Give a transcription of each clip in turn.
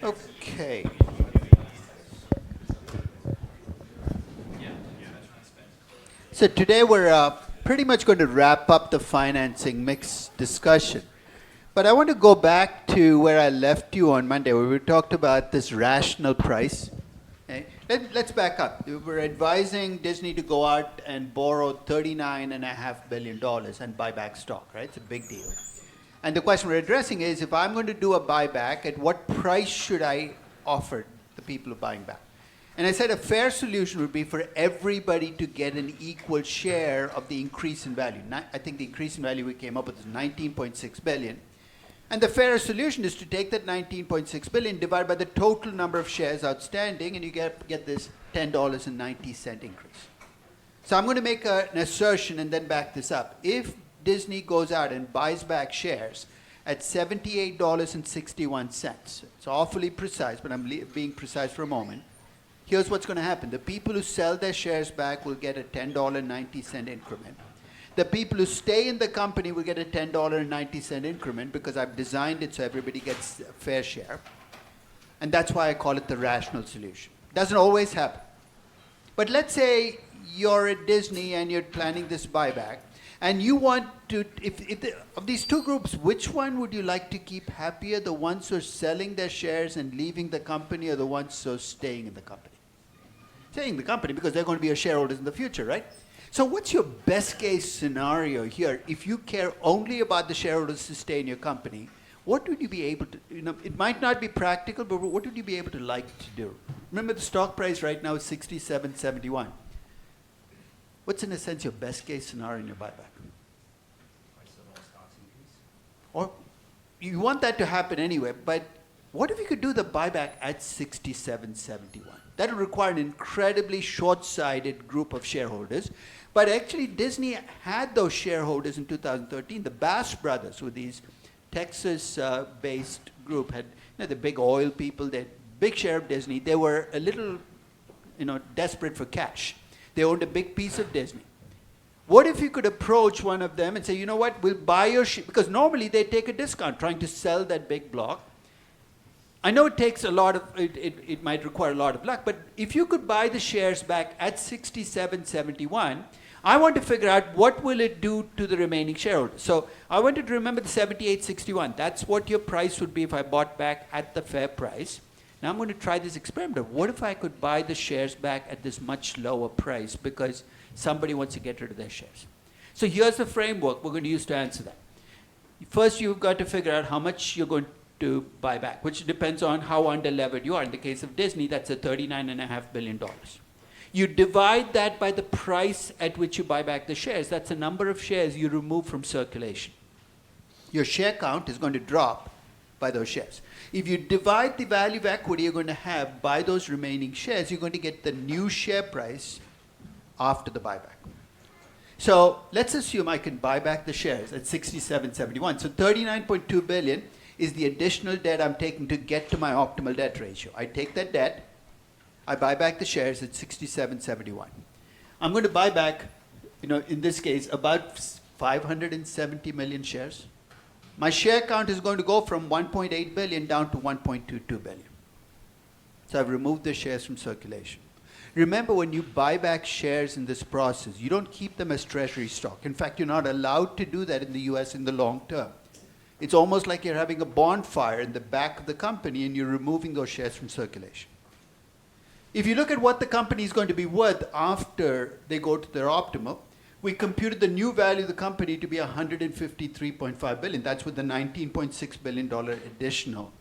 Okay. So today we're pretty much going to wrap up the financing mix discussion. But I want to go back to where I left you on Monday, where we talked about this rational price. Okay? Let's back up. We were advising Disney to go out and borrow $39.5 billion and buy back stock, right? It's a big deal. And the question we're addressing is, if I'm going to do a buyback, at what price should I offer the people who are buying back? And I said a fair solution would be for everybody to get an equal share of the increase in value. I think the increase in value we came up with is 19.6 billion. And the fair solution is to take that 19.6 billion, divide by the total number of shares outstanding, and you get this $10.90 increase. So I'm going to make an assertion and then back this up. If Disney goes out and buys back shares at $78.61, it's awfully precise, but I'm being precise for a moment. Here's what's going to happen. The people who sell their shares back will get a $10.90 increment. The people who stay in the company will get a $10.90 increment because I've designed it so everybody gets a fair share. And that's why I call it the rational solution. Doesn't always happen. But let's say you're at Disney and you're planning this buyback, and you want to, of these two groups, which one would you like to keep happier? The ones who are selling their shares and leaving the company, or the ones who are staying in the company? Staying in the company because they're going to be your shareholders in the future, right? So what's your best case scenario here? If you care only about the shareholders to stay in your company, what would you be able to, it might not be practical, but what would you be able to like to do? Remember the stock price right now is 67.71. What's in a sense your best case scenario in your buyback? Price of all stocks increase. Or you want that to happen anyway, but what if you could do the buyback at 67.71? That would require an incredibly short-sighted group of shareholders. But actually, Disney had those shareholders in 2013. The Bass brothers, who these Texas-based group, had the big oil people, they had big share of Disney. They were a little, desperate for cash. They owned a big piece of Disney. What if you could approach one of them and say, you know what, we'll buy your share, because normally they take a discount trying to sell that big block. I know it takes a lot of, it might require a lot of luck, but if you could buy the shares back at 67.71, I want to figure out what will it do to the remaining shareholders. So I wanted to remember the 78.61. That's what your price would be if I bought back at the fair price. Now I'm going to try this experiment. What if I could buy the shares back at this much lower price because somebody wants to get rid of their shares? So here's the framework we're going to use to answer that. First, you've got to figure out how much you're going to buy back, which depends on how under-levered you are. In the case of Disney, that's a $39.5 billion. You divide that by the price at which you buy back the shares. That's the number of shares you remove from circulation. Your share count is going to drop by those shares. If you divide the value of equity you're going to have by those remaining shares, you're going to get the new share price after the buyback. So let's assume I can buy back the shares at 67.71. So 39.2 billion is the additional debt I'm taking to get to my optimal debt ratio. I take that debt, I buy back the shares at 67.71. I'm going to buy back, in this case, about 570 million shares. My share count is going to go from 1.8 billion down to 1.22 billion. So I've removed the shares from circulation. Remember, when you buy back shares in this process, you don't keep them as treasury stock. In fact, you're not allowed to do that in the US in the long term. It's almost like you're having a bonfire in the back of the company and you're removing those shares from circulation. If you look at what the company is going to be worth after they go to their optimal, we computed the new value of the company to be $153.5 billion. That's with the $19.6 billion additional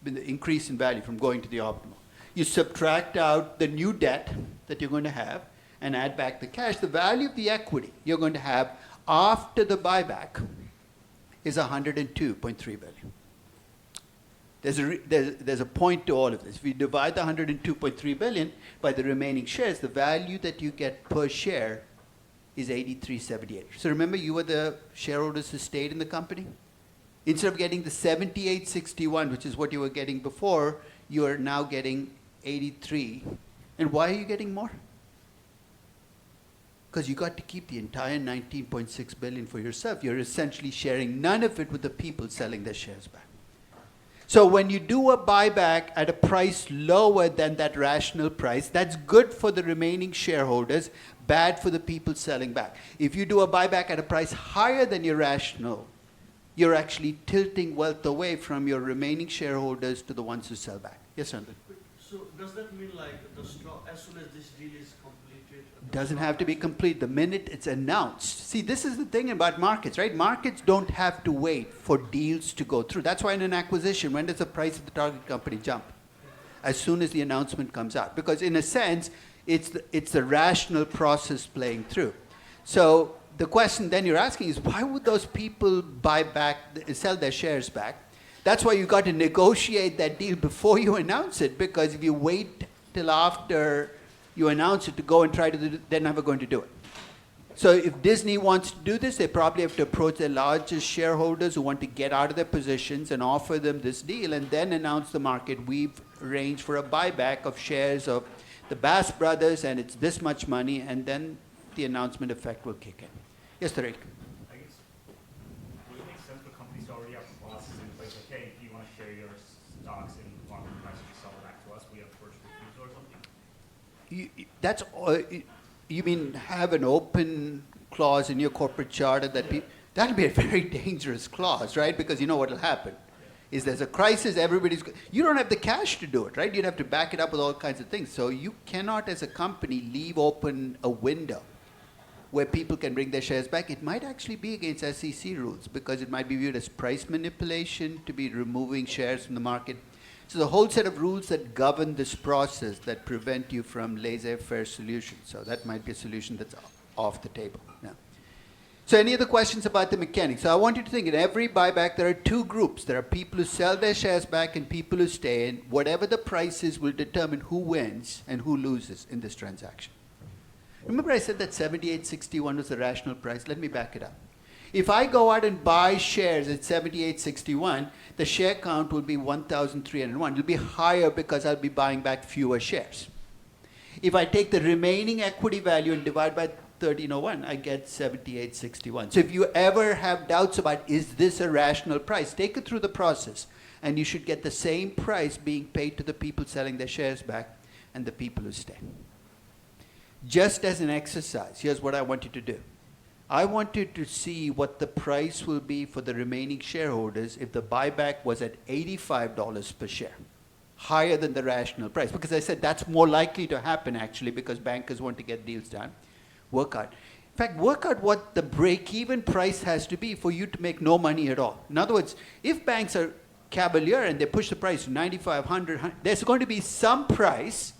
increase in value from going to the optimal. You subtract out the new debt that you're going to have and add back the cash. The value of the equity you're going to have after the buyback is $102.3 billion. There's a point to all of this. If you divide the $102.3 billion by the remaining shares, the value that you get per share is $83.78. So remember, you were the shareholders who stayed in the company? Instead of getting the $78.61, which is what you were getting before, you are now getting $83. And why are you getting more? Because you got to keep the entire $19.6 billion for yourself. You're essentially sharing none of it with the people selling their shares back. So when you do a buyback at a price lower than that rational price, that's good for the remaining shareholders, bad for the people selling back. If you do a buyback at a price higher than your rational, you're actually tilting wealth away from your remaining shareholders to the ones who sell back. Yes, Ranjan? So does that mean like the stock, as soon as this deal is completed? Doesn't have to be complete. The minute it's announced. See, this is the thing about markets, right? Markets don't have to wait for deals to go through. That's why in an acquisition, when does the price of the target company jump? As soon as the announcement comes out. Because in a sense, it's the rational process playing through. So the question then you're asking is, why would those people buy back, sell their shares back? That's why you got to negotiate that deal before you announce it, because if you wait till after you announce it to go and try to do it, they're never going to do it. So if Disney wants to do this, they probably have to approach their largest shareholders who want to get out of their positions and offer them this deal and then announce the market. We've arranged for a buyback of shares of the Bass brothers and it's this much money, and then the announcement effect will kick in. Yes, Tariq. I guess, would it make sense for companies to already have clauses in place, like, hey, if you want to share your stocks in longer price, you sell it back to us, we have first refusal or something? That's you mean have an open clause in your corporate charter that that'll be a very dangerous clause, right? Because you know what will happen is there's a crisis, you don't have the cash to do it, right? You'd have to back it up with all kinds of things. So you cannot, as a company, leave open a window where people can bring their shares back. It might actually be against SEC rules because it might be viewed as price manipulation to be removing shares from the market. So the whole set of rules that govern this process that prevent you from laissez-faire solutions. So that might be a solution that's off the table. Yeah. So any other questions about the mechanics? So I want you to think in every buyback there are two groups. There are people who sell their shares back and people who stay, and whatever the price is will determine who wins and who loses in this transaction. Remember I said that 78.61 was the rational price? Let me back it up. If I go out and buy shares at 78.61, the share count will be 1,301. It'll be higher because I'll be buying back fewer shares. If I take the remaining equity value and divide by 1301, I get 78.61. So if you ever have doubts about is this a rational price, take it through the process, and you should get the same price being paid to the people selling their shares back and the people who stay. Just as an exercise, here's what I want you to do. I want you to see what the price will be for the remaining shareholders if the buyback was at $85 per share, higher than the rational price. Because I said that's more likely to happen actually because bankers want to get deals done. Work out. In fact, work out what the break-even price has to be for you to make no money at all. In other words, if banks are cavalier and they push the price to 95, 100, there's going to be some price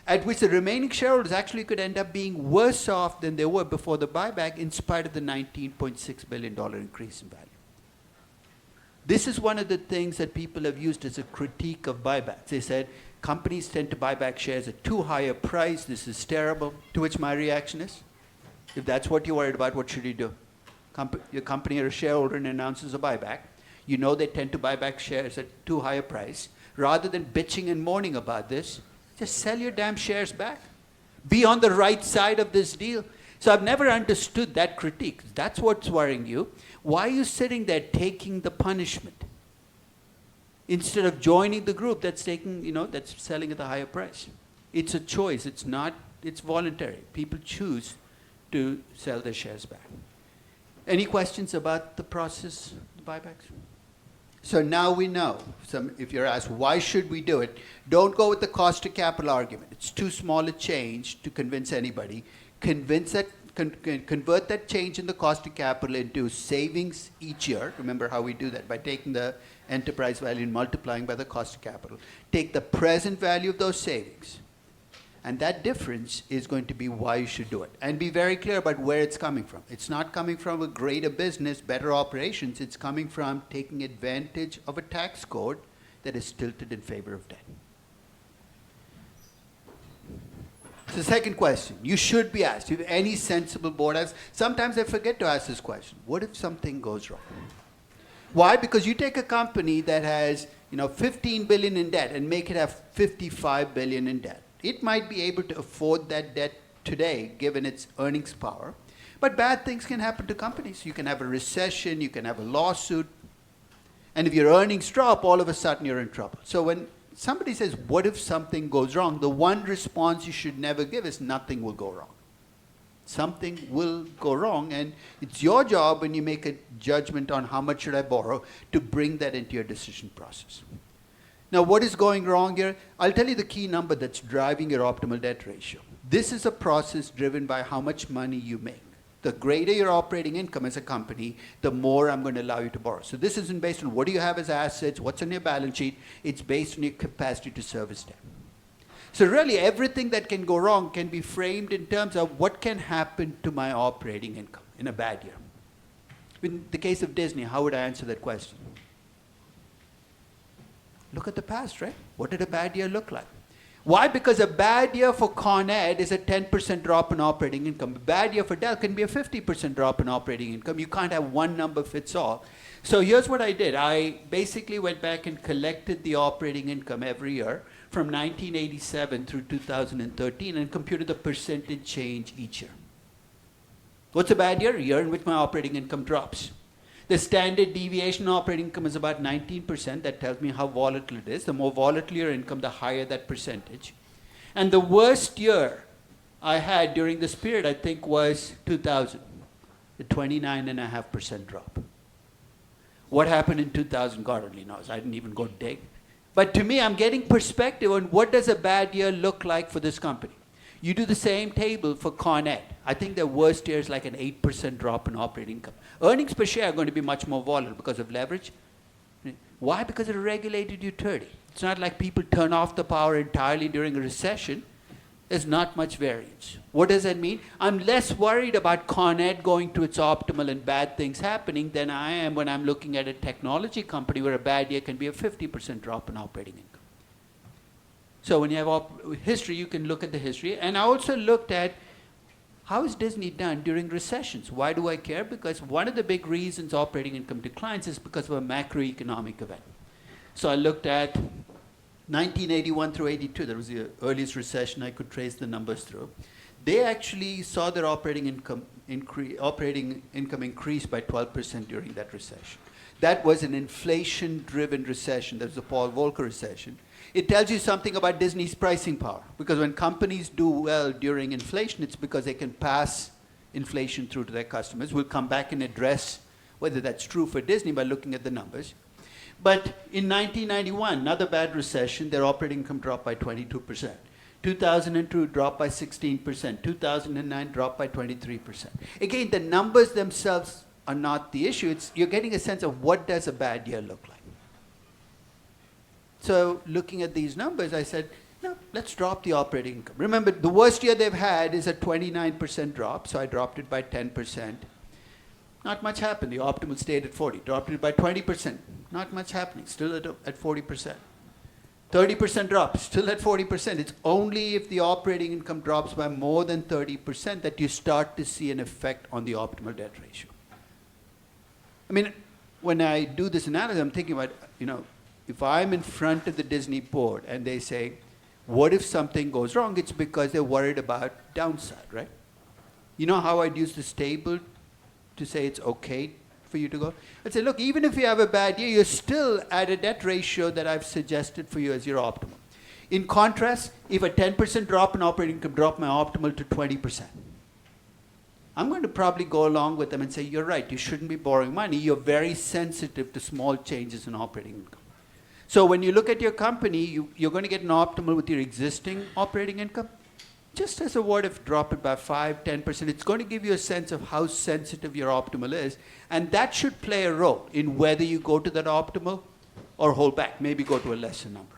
at which the remaining shareholders actually could end up being worse off than they were before the buyback in spite of the $19.6 billion increase in value. This is one of the things that people have used as a critique of buybacks. They said, companies tend to buy back shares at too high a price, this is terrible. To which my reaction is, if that's what you're worried about, what should you do? Your company or a shareholder announces a buyback. You know they tend to buy back shares at too high a price. Rather than bitching and moaning about this, just sell your damn shares back. Be on the right side of this deal. So I've never understood that critique. That's what's worrying you. Why are you sitting there taking the punishment instead of joining the group that's taking, that's selling at the higher price? It's a choice. It's voluntary. People choose to sell their shares back. Any questions about the process, the buybacks? So now we know, if you're asked, why should we do it? Don't go with the cost of capital argument. It's too small a change to convince anybody. Convert that change in the cost of capital into savings each year. Remember how we do that, by taking the enterprise value and multiplying by the cost of capital. Take the present value of those savings. And that difference is going to be why you should do it. And be very clear about where it's coming from. It's not coming from a greater business, better operations. It's coming from taking advantage of a tax code that is tilted in favor of debt. So the second question, you should be asked, if any sensible board asks, sometimes I forget to ask this question, what if something goes wrong? Why? Because you take a company that has 15 billion in debt and make it have 55 billion in debt. It might be able to afford that debt today, given its earnings power. But bad things can happen to companies. You can have a recession, you can have a lawsuit. And if your earnings drop, all of a sudden you're in trouble. So when somebody says, what if something goes wrong? The one response you should never give is nothing will go wrong. Something will go wrong, and it's your job when you make a judgment on how much should I borrow to bring that into your decision process. Now, what is going wrong here? I'll tell you the key number that's driving your optimal debt ratio. This is a process driven by how much money you make. The greater your operating income as a company, the more I'm going to allow you to borrow. So this isn't based on what do you have as assets, what's on your balance sheet. It's based on your capacity to service debt. So really, everything that can go wrong can be framed in terms of what can happen to my operating income in a bad year. In the case of Disney, how would I answer that question? Look at the past, right? What did a bad year look like? Why? Because a bad year for Con Ed is a 10% drop in operating income. A bad year for Dell can be a 50% drop in operating income. You can't have one number fits all. So here's what I did. I basically went back and collected the operating income every year from 1987 through 2013 and computed the percentage change each year. What's a bad year? A year in which my operating income drops. The standard deviation operating income is about 19%. That tells me how volatile it is. The more volatile your income, the higher that percentage. And the worst year I had during this period, I think, was 2000, the 29.5% drop. What happened in 2000, God only knows. I didn't even go dig. But to me, I'm getting perspective on what does a bad year look like for this company. You do the same table for Con Ed. I think their worst year is like an 8% drop in operating income. Earnings per share are going to be much more volatile because of leverage. Why? Because it's a regulated utility. It's not like people turn off the power entirely during a recession. There's not much variance. What does that mean? I'm less worried about Con Ed going to its optimal and bad things happening than I am when I'm looking at a technology company where a bad year can be a 50% drop in operating income. So when you have history, you can look at the history. And I also looked at how is Disney done during recessions? Why do I care? Because one of the big reasons operating income declines is because of a macroeconomic event. So I looked at 1981 through 82, that was the earliest recession I could trace the numbers through. They actually saw their operating income increase by 12% during that recession. That was an inflation-driven recession. That was the Paul Volcker recession. It tells you something about Disney's pricing power, because when companies do well during inflation, it's because they can pass inflation through to their customers. We'll come back and address whether that's true for Disney by looking at the numbers. But in 1991, another bad recession, their operating income dropped by 22%. 2002 dropped by 16%. 2009 dropped by 23%. Again, the numbers themselves are not the issue. You're getting a sense of what does a bad year look like. So looking at these numbers, I said, no, let's drop the operating income. Remember, the worst year they've had is a 29% drop, so I dropped it by 10%. Not much happened. The optimal stayed at 40. Dropped it by 20%. Not much happening. Still at 40%. 30% drop. Still at 40%. It's only if the operating income drops by more than 30% that you start to see an effect on the optimal debt ratio. I mean, when I do this analysis, I'm thinking about, if I'm in front of the Disney board and they say, what if something goes wrong? It's because they're worried about downside, right? You know how I'd use this table to say it's okay for you to go? I'd say, look, even if you have a bad year, you're still at a debt ratio that I've suggested for you as your optimal. In contrast, if a 10% drop in operating income dropped my optimal to 20%, I'm going to probably go along with them and say, you're right, you shouldn't be borrowing money. You're very sensitive to small changes in operating income. So when you look at your company, you're going to get an optimal with your existing operating income. Just as a word, if drop it by 5, 10%, it's going to give you a sense of how sensitive your optimal is. And that should play a role in whether you go to that optimal or hold back, maybe go to a lesser number.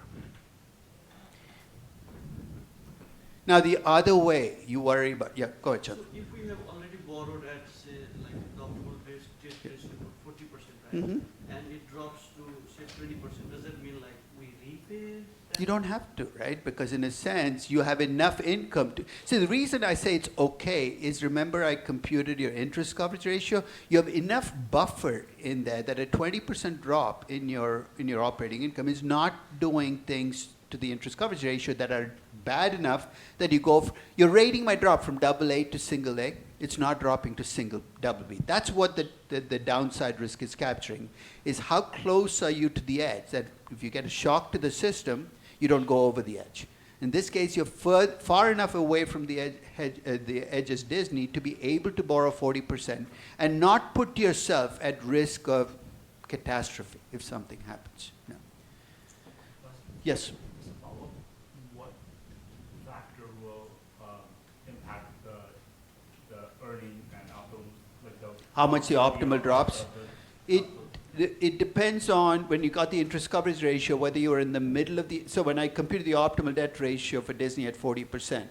Now, the other way you worry about, yeah, go ahead, Chan. So if we have already borrowed at, say, like the optimal debt ratio for 40%, right? Mm-hmm. And it drops to, say, 20%, does that mean like we repay? You don't have to, right? Because in a sense, you have enough income to. See, the reason I say it's okay is, remember I computed your interest coverage ratio? You have enough buffer in there that a 20% drop in your operating income is not doing things to the interest coverage ratio that are bad enough that you go, your rating might drop from AA to single A. It's not dropping to single double B. That's what the downside risk is capturing, is how close are you to the edge, that if you get a shock to the system, you don't go over the edge. In this case, you're far enough away from the edge as Disney to be able to borrow 40% and not put yourself at risk of catastrophe if something happens. No. Yes? Just a follow-up. What factor will impact the earning and outcome, like the How much the optimal drops? of the- It depends on, when you got the interest coverage ratio, whether you were in the middle of the, so when I computed the optimal debt ratio for Disney at 40%,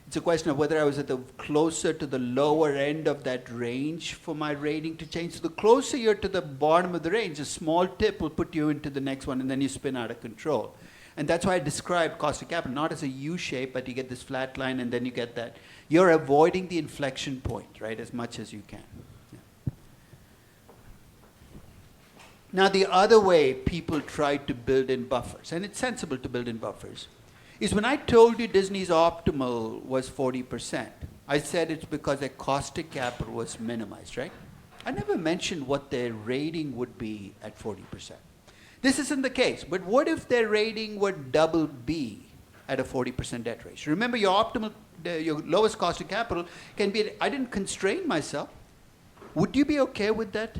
it's a question of whether I was at the closer to the lower end of that range for my rating to change. So the closer you're to the bottom of the range, a small tip will put you into the next one, and then you spin out of control. And that's why I described cost of capital, not as a U shape, but you get this flat line, and then you get that. You're avoiding the inflection point, right, as much as you can. Now, the other way people try to build in buffers, and it's sensible to build in buffers, is when I told you Disney's optimal was 40%, I said it's because their cost of capital was minimized, right? I never mentioned what their rating would be at 40%. This isn't the case, but what if their rating were double B at a 40% debt ratio? Remember, your optimal, your lowest cost of capital can be, I didn't constrain myself. Would you be okay with that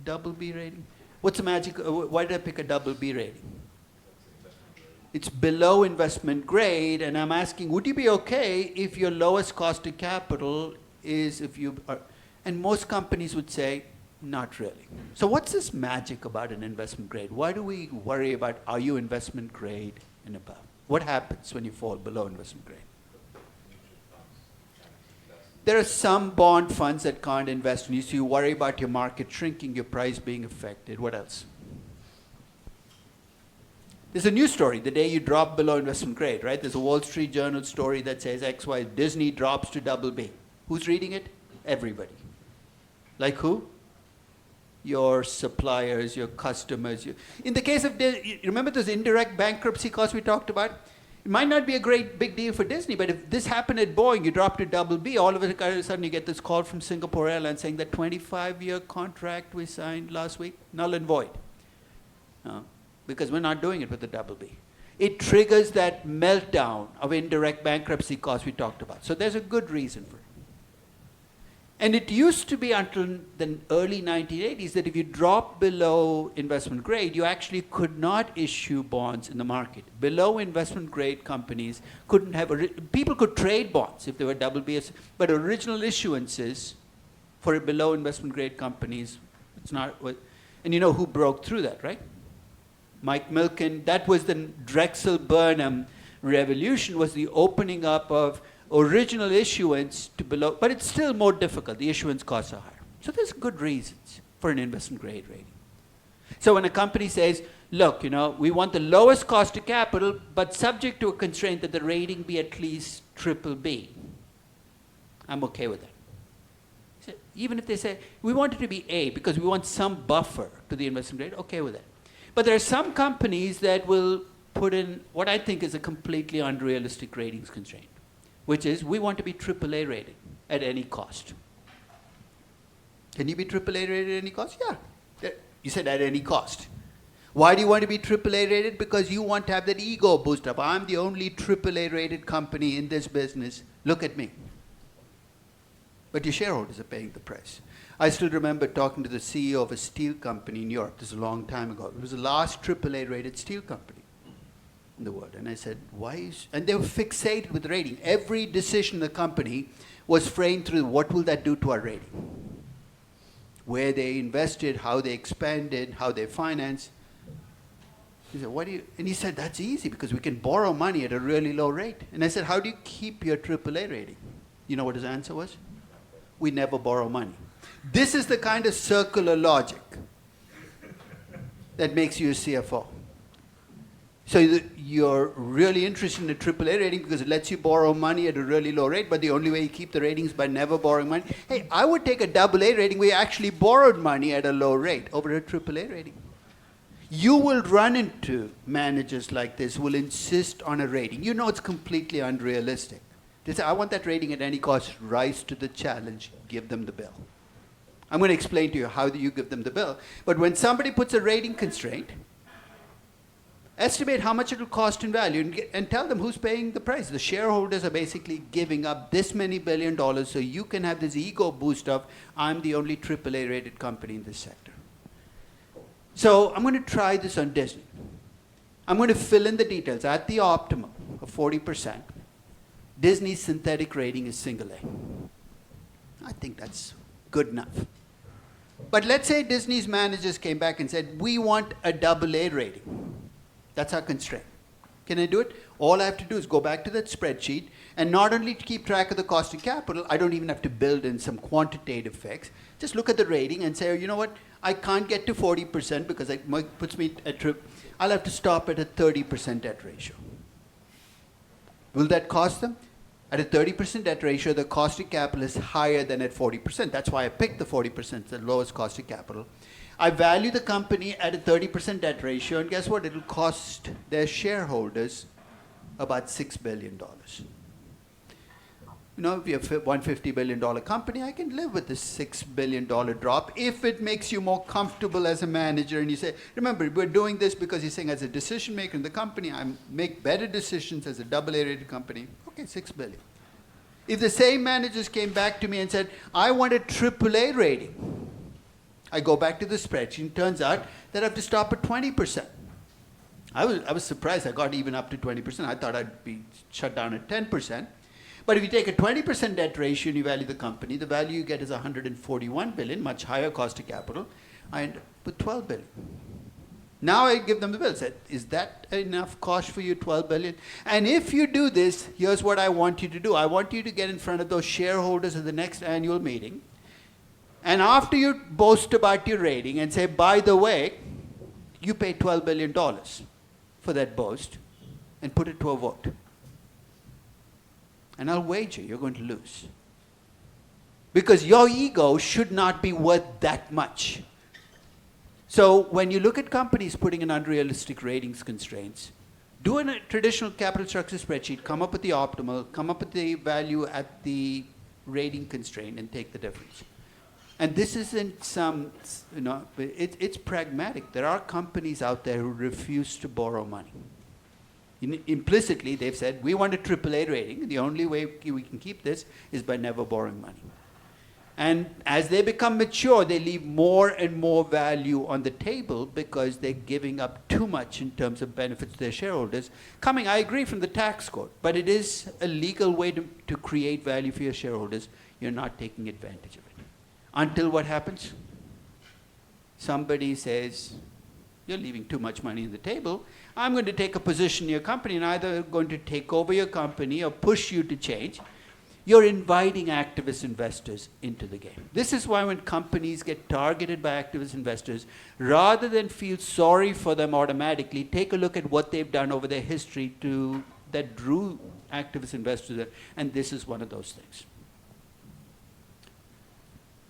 double B rating? What's the magic? Why did I pick a double B rating? It's below investment grade, and I'm asking, would you be okay if your lowest cost of capital is if you are, and most companies would say, not really. So what's this magic about an investment grade? Why do we worry about, are you investment grade and above? What happens when you fall below investment grade? There are some bond funds that can't invest in you, so you worry about your market shrinking, your price being affected. What else? There's a news story the day you drop below investment grade, right? There's a Wall Street Journal story that says XY, Disney drops to double B. Who's reading it? Everybody. Like who? Your suppliers, your customers. In the case of Disney, remember those indirect bankruptcy costs we talked about? It might not be a great big deal for Disney, but if this happened at Boeing, you drop to double B, all of a sudden you get this call from Singapore Airlines saying that 25-year contract we signed last week, null and void. Because we're not doing it with the double B. It triggers that meltdown of indirect bankruptcy costs we talked about. So there's a good reason for it. And it used to be until the early 1980s that if you drop below investment grade, you actually could not issue bonds in the market. Below investment grade companies couldn't have, people could trade bonds if they were double B, but original issuances for below investment grade companies, it's not, and you know who broke through that, right? Mike Milken, that was the Drexel-Burnham revolution, was the opening up of original issuance to below, but it's still more difficult. The issuance costs are higher. So there's good reasons for an investment grade rating. So when a company says, look, we want the lowest cost of capital, but subject to a constraint that the rating be at least triple B, I'm okay with that. So even if they say, we want it to be A because we want some buffer to the investment grade, okay with that. But there are some companies that will put in what I think is a completely unrealistic ratings constraint, which is we want to be AAA rated at any cost. Can you be AAA rated at any cost? Yeah. You said at any cost. Why do you want to be AAA rated? Because you want to have that ego boost up. I'm the only AAA rated company in this business. Look at me. But your shareholders are paying the price. I still remember talking to the CEO of a steel company in Europe. This is a long time ago. It was the last AAA rated steel company in the world. And I said, why is, and they were fixated with rating. Every decision in the company was framed through what will that do to our rating? Where they invested, how they expanded, how they financed. He said, what do you, and he said, that's easy because we can borrow money at a really low rate. And I said, how do you keep your AAA rating? You know what his answer was? We never borrow money. This is the kind of circular logic that makes you a CFO. So you're really interested in a AAA rating because it lets you borrow money at a really low rate, but the only way you keep the ratings is by never borrowing money. Hey, I would take a AA rating where you actually borrowed money at a low rate over a AAA rating. You will run into managers like this who will insist on a rating. You know it's completely unrealistic. They say, I want that rating at any cost, rise to the challenge, give them the bill. I'm going to explain to you how you give them the bill. But when somebody puts a rating constraint, estimate how much it will cost in value and tell them who's paying the price. The shareholders are basically giving up this many $1 billion so you can have this ego boost of, I'm the only AAA rated company in this sector. So I'm going to try this on Disney. I'm going to fill in the details. At the optimum of 40%, Disney's synthetic rating is single A. I think that's good enough. But let's say Disney's managers came back and said, we want a AA rating. That's our constraint. Can I do it? All I have to do is go back to that spreadsheet and not only to keep track of the cost of capital, I don't even have to build in some quantitative fix. Just look at the rating and say, you know what, I can't get to 40% because it puts me at I'll have to stop at a 30% debt ratio. Will that cost them? At a 30% debt ratio, the cost of capital is higher than at 40%. That's why I picked the 40%, the lowest cost of capital. I value the company at a 30% debt ratio, and guess what? It'll cost their shareholders about $6 billion. You know, if you have a $150 billion company, I can live with this $6 billion drop if it makes you more comfortable as a manager. And you say, remember, we're doing this because you're saying as a decision maker in the company, I make better decisions as a AA rated company. Okay, $6 billion. If the same managers came back to me and said, I want a AAA rating, I go back to the spreadsheet, and it turns out that I have to stop at 20%. I was surprised I got even up to 20%. I thought I'd be shut down at 10%. But if you take a 20% debt ratio and you value the company, the value you get is $141 billion, much higher cost of capital. I end up with $12 billion. Now I give them the bill. Said, is that enough cost for you, $12 billion? And if you do this, here's what I want you to do. I want you to get in front of those shareholders at the next annual meeting. And after you boast about your rating and say, by the way, you pay $12 billion for that boast, and put it to a vote. And I'll wager you're going to lose. Because your ego should not be worth that much. So when you look at companies putting in unrealistic ratings constraints, do a traditional capital structure spreadsheet, come up with the optimal, come up with the value at the rating constraint, and take the difference. And this isn't some, you know, it's pragmatic. There are companies out there who refuse to borrow money. Implicitly, they've said, we want a AAA rating. The only way we can keep this is by never borrowing money. And as they become mature, they leave more and more value on the table because they're giving up too much in terms of benefits to their shareholders. Coming, I agree, from the tax code, but it is a legal way to create value for your shareholders. You're not taking advantage of it. Until what happens? Somebody says, you're leaving too much money on the table. I'm going to take a position in your company and either going to take over your company or push you to change. You're inviting activist investors into the game. This is why when companies get targeted by activist investors, rather than feel sorry for them automatically, take a look at what they've done over their history that drew activist investors, and this is one of those things.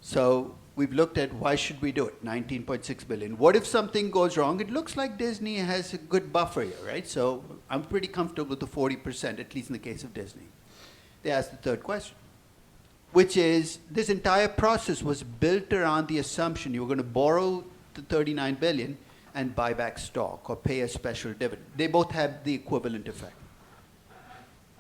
So we've looked at why should we do it, 19.6 billion. What if something goes wrong? It looks like Disney has a good buffer here, right? So I'm pretty comfortable with the 40%, at least in the case of Disney. They asked the third question, which is this entire process was built around the assumption you were going to borrow the 39 billion and buy back stock or pay a special dividend. They both have the equivalent effect.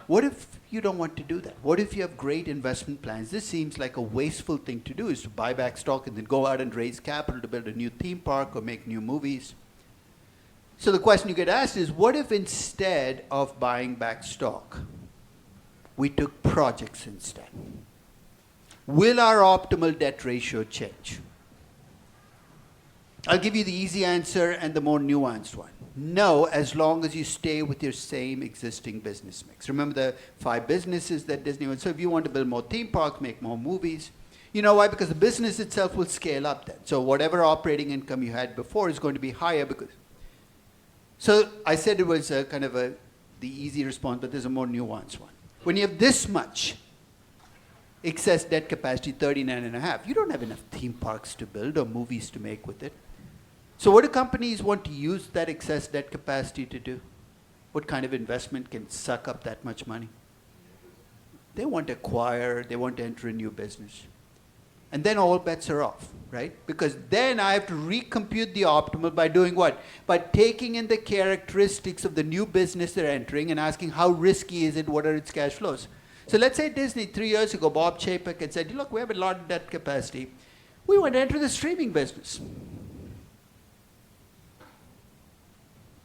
What if you don't want to do that? What if you have great investment plans? This seems like a wasteful thing to do, is to buy back stock and then go out and raise capital to build a new theme park or make new movies. So the question you get asked is, what if instead of buying back stock, we took projects instead? Will our optimal debt ratio change? I'll give you the easy answer and the more nuanced one. No, as long as you stay with your same existing business mix. Remember the 5 businesses that Disney owns. So if you want to build more theme parks, make more movies, you know why? Because the business itself will scale up then. So whatever operating income you had before is going to be higher because. So I said it was a kind of the easy response, but there's a more nuanced one. When you have this much excess debt capacity, 39.5, you don't have enough theme parks to build or movies to make with it. So what do companies want to use that excess debt capacity to do? What kind of investment can suck up that much money? They want to acquire, they want to enter a new business. And then all bets are off, right? Because then I have to recompute the optimal by doing what? By taking in the characteristics of the new business they're entering and asking how risky is it, what are its cash flows. So let's say Disney 3 years ago, Bob Chapek had said, look, we have a lot of debt capacity. We want to enter the streaming business.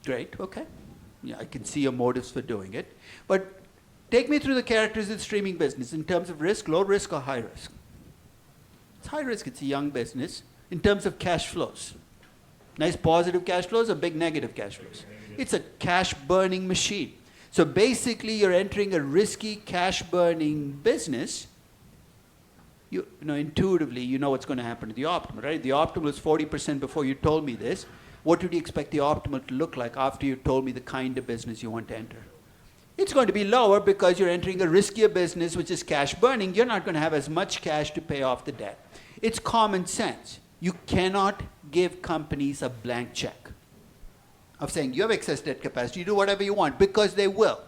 Great, okay. Yeah, I can see your motives for doing it. But take me through the characteristics of the streaming business in terms of risk, low risk or high risk. It's high risk, it's a young business. In terms of cash flows, nice positive cash flows or big negative cash flows? It's a cash burning machine. So basically you're entering a risky cash burning business. You know, intuitively, you know what's going to happen to the optimal, right? The optimal is 40% before you told me this. What would you expect the optimal to look like after you told me the kind of business you want to enter? It's going to be lower because you're entering a riskier business, which is cash burning. You're not going to have as much cash to pay off the debt. It's common sense. You cannot give companies a blank check of saying, you have excess debt capacity, you do whatever you want, because they will.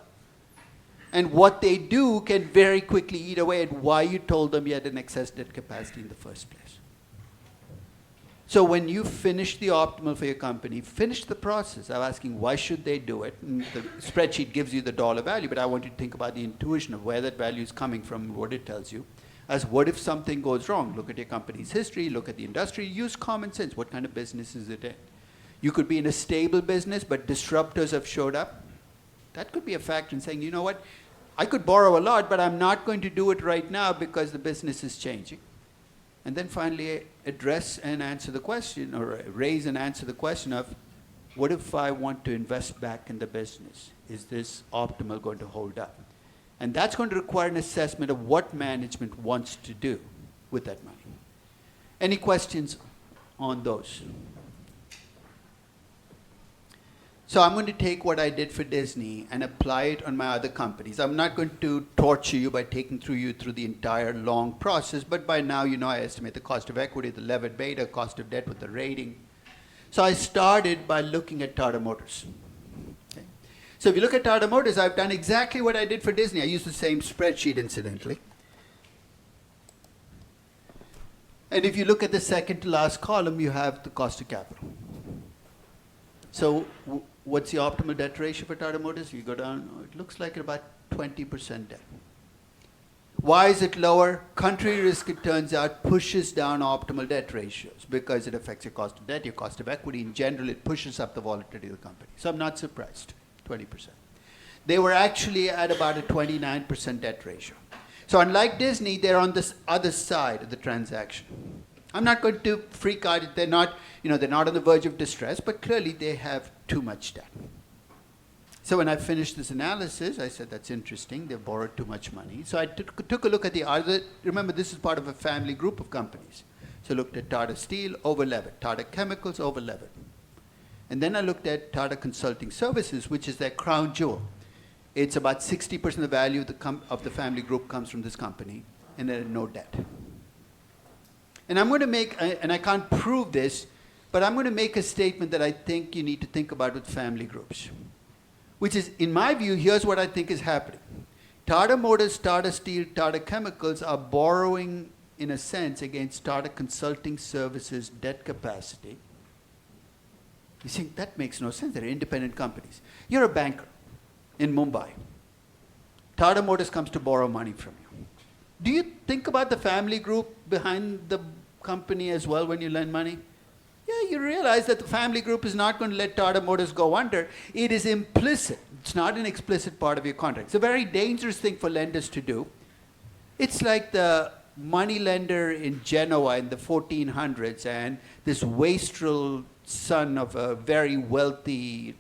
And what they do can very quickly eat away at why you told them you had an excess debt capacity in the first place. So when you finish the optimal for your company, finish the process of asking why should they do it. And the spreadsheet gives you the dollar value, but I want you to think about the intuition of where that value is coming from, what it tells you. As what if something goes wrong? Look at your company's history, look at the industry, use common sense. What kind of business is it in? You could be in a stable business, but disruptors have showed up. That could be a factor in saying, you know what, I could borrow a lot, but I'm not going to do it right now because the business is changing. And then finally address and answer the question, or raise and answer the question of, what if I want to invest back in the business? Is this optimal going to hold up? And that's going to require an assessment of what management wants to do with that money. Any questions on those? So I'm going to take what I did for Disney and apply it on my other companies. I'm not going to torture you by taking you through the entire long process, but by now you know I estimate the cost of equity, the levered beta, cost of debt with the rating. So I started by looking at Tata Motors. Okay. So if you look at Tata Motors, I've done exactly what I did for Disney. I used the same spreadsheet, incidentally. And if you look at the second to last column, you have the cost of capital. So what's the optimal debt ratio for Tata Motors? You go down, it looks like about 20% debt. Why is it lower? Country risk, it turns out, pushes down optimal debt ratios because it affects your cost of debt, your cost of equity. In general, it pushes up the volatility of the company. So I'm not surprised, 20%. They were actually at about a 29% debt ratio. So unlike Disney, they're on this other side of the transaction. I'm not going to freak out. They're not on the verge of distress, but clearly they have too much debt. So when I finished this analysis, I said, that's interesting. They've borrowed too much money. So I took a look at the other. Remember, this is part of a family group of companies. So I looked at Tata Steel, over-levered. Tata Chemicals, over-levered. And then I looked at Tata Consulting Services, which is their crown jewel. It's about 60% of the value of the family group comes from this company, and there are no debt. And I'm going to make, and I can't prove this, but I'm going to make a statement that I think you need to think about with family groups. Which is, in my view, here's what I think is happening. Tata Motors, Tata Steel, Tata Chemicals are borrowing, in a sense, against Tata Consulting Services debt capacity. You think that makes no sense. They're independent companies. You're a banker in Mumbai. Tata Motors comes to borrow money from you. Do you think about the family group behind the company as well when you lend money? Yeah, you realize that the family group is not going to let Tata Motors go under. It is implicit. It's not an explicit part of your contract. It's a very dangerous thing for lenders to do. It's like the money lender in Genoa in the 1400s and this wastrel son of a very wealthy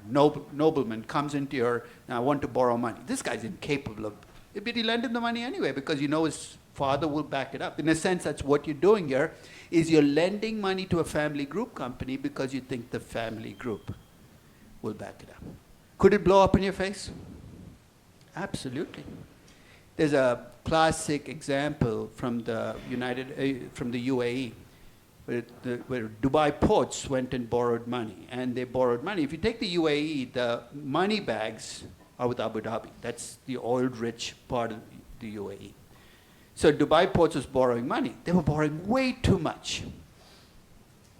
nobleman comes into your, I want to borrow money. This guy's incapable of, but you lend him the money anyway because you know his father will back it up. In a sense, that's what you're doing here, is you're lending money to a family group company because you think the family group will back it up. Could it blow up in your face? Absolutely. There's a classic example from the UAE, where Dubai ports went and borrowed money, and they borrowed money. If you take the UAE, the money bags are with Abu Dhabi. That's the oil-rich part of the UAE. So Dubai Ports was borrowing money. They were borrowing way too much.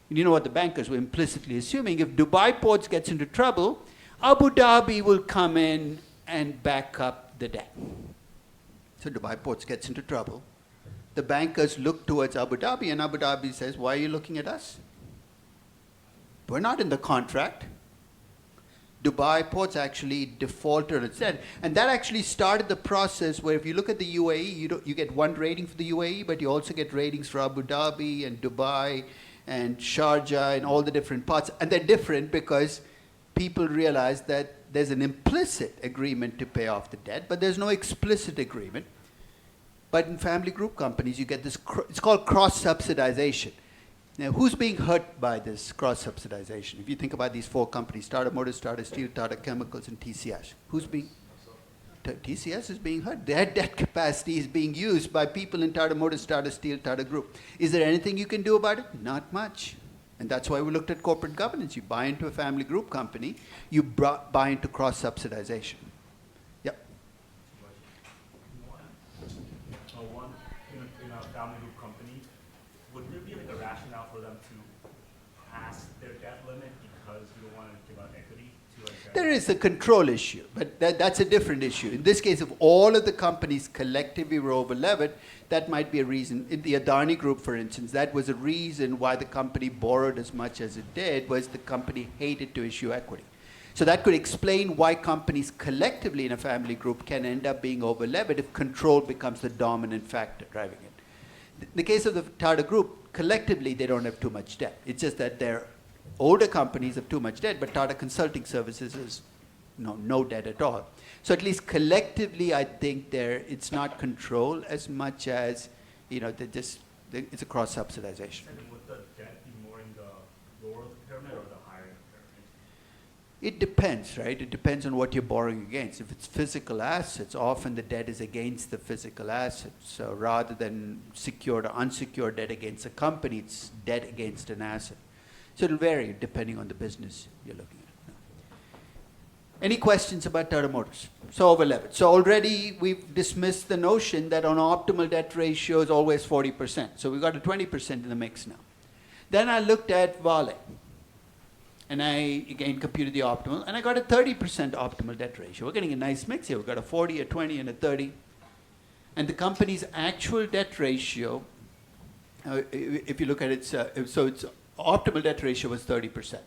And you know what the bankers were implicitly assuming? If Dubai Ports gets into trouble, Abu Dhabi will come in and back up the debt. So Dubai Ports gets into trouble. The bankers look towards Abu Dhabi, and Abu Dhabi says, why are you looking at us? We're not in the contract. Dubai Ports actually defaulted on its debt. And that actually started the process where if you look at the UAE, you get one rating for the UAE, but you also get ratings for Abu Dhabi and Dubai and Sharjah and all the different parts. And they're different because people realize that there's an implicit agreement to pay off the debt, but there's no explicit agreement. But in family group companies, you get this, it's called cross-subsidization. Now, who's being hurt by this cross-subsidization? If you think about these four companies, Tata Motors, Tata Steel, Tata Chemicals, and TCS, who's being? TCS is being hurt. Their debt capacity is being used by people in Tata Motors, Tata Steel, Tata Group. Is there anything you can do about it? Not much. And that's why we looked at corporate governance. You buy into a family group company, you buy into cross-subsidization. Yep. One, in a family group company, would there be like a rationale for them to pass their debt limit because you don't want to give out equity to like There is a control issue, but that's a different issue. In this case, if all of the companies collectively were over-levered, that might be a reason. In the Adani Group, for instance, that was a reason why the company borrowed as much as it did, was the company hated to issue equity. So that could explain why companies collectively in a family group can end up being over-levered if control becomes the dominant factor driving it. In the case of the Tata Group, collectively they don't have too much debt. It's just that their older companies have too much debt, but Tata Consulting Services is no debt at all. So at least collectively, I think it's not control as much as, it's a cross-subsidization. would the debt be more in the lower of the pyramid or the higher of the pyramid? It depends, right? It depends on what you're borrowing against. If it's physical assets, often the debt is against the physical assets. So rather than secured or unsecured debt against a company, it's debt against an asset. So it'll vary depending on the business you're looking at. Any questions about Tata Motors? So over-leveraged. So already we've dismissed the notion that on optimal debt ratio is always 40%. So we've got a 20% in the mix now. Then I looked at Vale. And I, again, computed the optimal. And I got a 30% optimal debt ratio. We're getting a nice mix here. We've got a 40, a 20, and a 30. And the company's actual debt ratio, if you look at it, so its optimal debt ratio was 30%.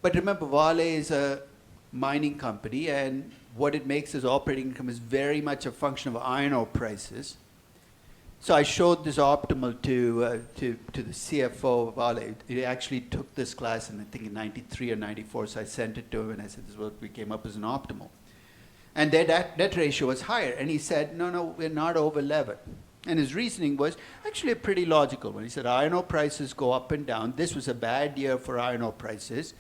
But remember, Vale is a mining company, and what it makes as operating income is very much a function of iron ore prices. So I showed this optimal to the CFO of Vale. He actually took this class, I think in 93 or 94, so I sent it to him, and I said, this is what we came up as an optimal. And their debt ratio was higher, and he said, no, we're not over-levered. And his reasoning was actually a pretty logical one. He said, iron ore prices go up and down. This was a bad year for iron ore prices.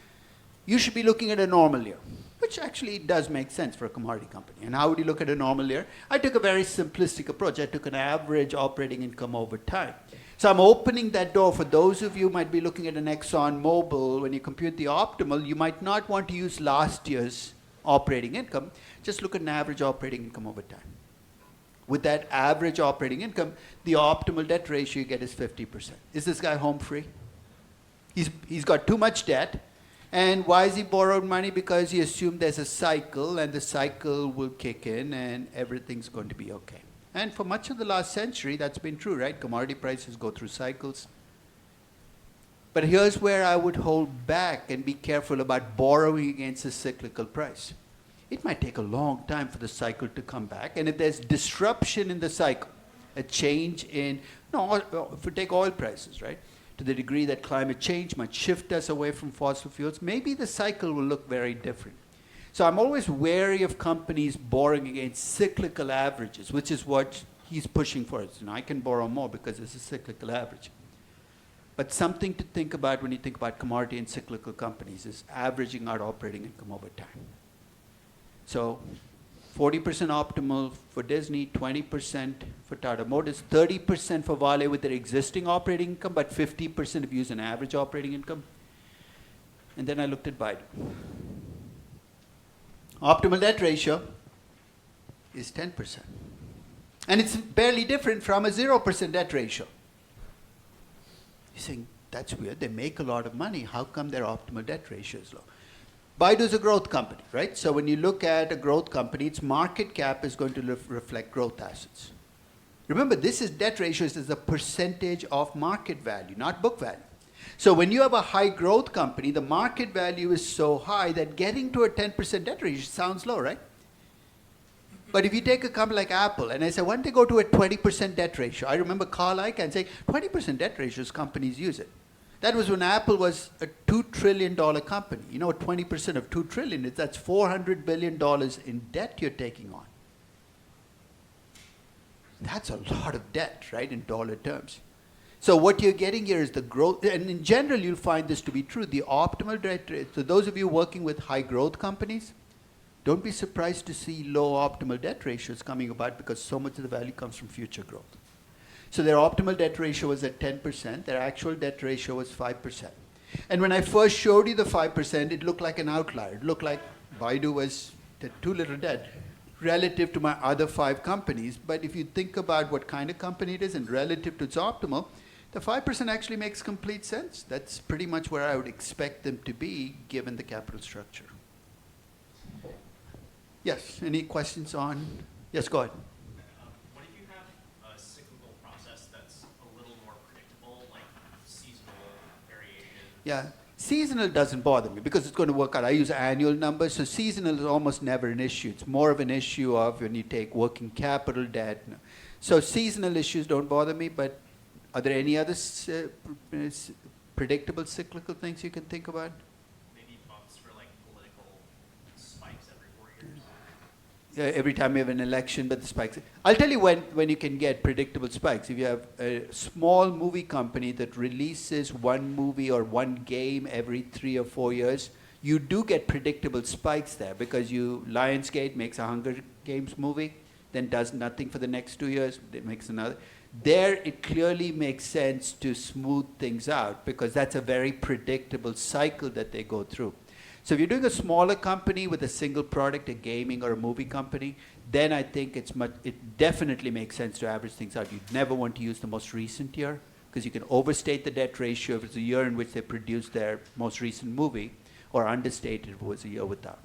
You should be looking at a normal year, which actually does make sense for a commodity company. And how would you look at a normal year? I took a very simplistic approach. I took an average operating income over time. So I'm opening that door for those of you who might be looking at an Exxon Mobil. When you compute the optimal, you might not want to use last year's operating income. Just look at an average operating income over time. With that average operating income, the optimal debt ratio you get is 50%. Is this guy home free? He's got too much debt. And why has he borrowed money? Because he assumed there's a cycle, and the cycle will kick in, and everything's going to be okay. And for much of the last century, that's been true, right? Commodity prices go through cycles. But here's where I would hold back and be careful about borrowing against a cyclical price. It might take a long time for the cycle to come back, and if there's disruption in the cycle, a change in, if we take oil prices, right? To the degree that climate change might shift us away from fossil fuels, maybe the cycle will look very different. So I'm always wary of companies borrowing against cyclical averages, which is what he's pushing for. I can borrow more because it's a cyclical average. But something to think about when you think about commodity and cyclical companies is averaging out operating income over time. So 40% optimal for Disney, 20% for Tata Motors, 30% for Vale with their existing operating income, but 50% if you use an average operating income. And then I looked at Baidu. Optimal debt ratio is 10%. And it's barely different from a 0% debt ratio. You're saying, that's weird. They make a lot of money. How come their optimal debt ratio is low? Baidu is a growth company, right? So when you look at a growth company, its market cap is going to reflect growth assets. Remember, this is debt ratios as a percentage of market value, not book value. So when you have a high growth company, the market value is so high that getting to a 10% debt ratio sounds low, right? But if you take a company like Apple, and I say, why don't they go to a 20% debt ratio? I remember Carl Icahn saying, 20% debt ratios, companies use it. That was when Apple was a $2 trillion company. You know what 20% of $2 trillion is? That's $400 billion in debt you're taking on. That's a lot of debt, right, in dollar terms. So what you're getting here is the growth, and in general, you'll find this to be true. The optimal debt rate, so those of you working with high growth companies, don't be surprised to see low optimal debt ratios coming about because so much of the value comes from future growth. So their optimal debt ratio was at 10%. Their actual debt ratio was 5%. And when I first showed you the 5%, it looked like an outlier. It looked like Baidu was too little debt relative to my other 5 companies. But if you think about what kind of company it is and relative to its optimal, the 5% actually makes complete sense. That's pretty much where I would expect them to be given the capital structure. Yes, any questions on? Yes, go ahead. What if you have a cyclical process that's a little more predictable, like seasonal variations? Yeah, seasonal doesn't bother me because it's going to work out. I use annual numbers, so seasonal is almost never an issue. It's more of an issue of when you take working capital debt. So seasonal issues don't bother me, but are there any other predictable cyclical things you can think about? Maybe bumps for like political spikes every 4 years. Every time you have an election, but the spikes. I'll tell you when you can get predictable spikes. If you have a small movie company that releases one movie or one game every 3 or 4 years, you do get predictable spikes there because Lionsgate makes a Hunger Games movie, then does nothing for the next 2 years, it makes another. There, it clearly makes sense to smooth things out because that's a very predictable cycle that they go through. So if you're doing a smaller company with a single product, a gaming or a movie company, then I think it definitely makes sense to average things out. You'd never want to use the most recent year because you can overstate the debt ratio if it's a year in which they produced their most recent movie, or understate it if it was a year without.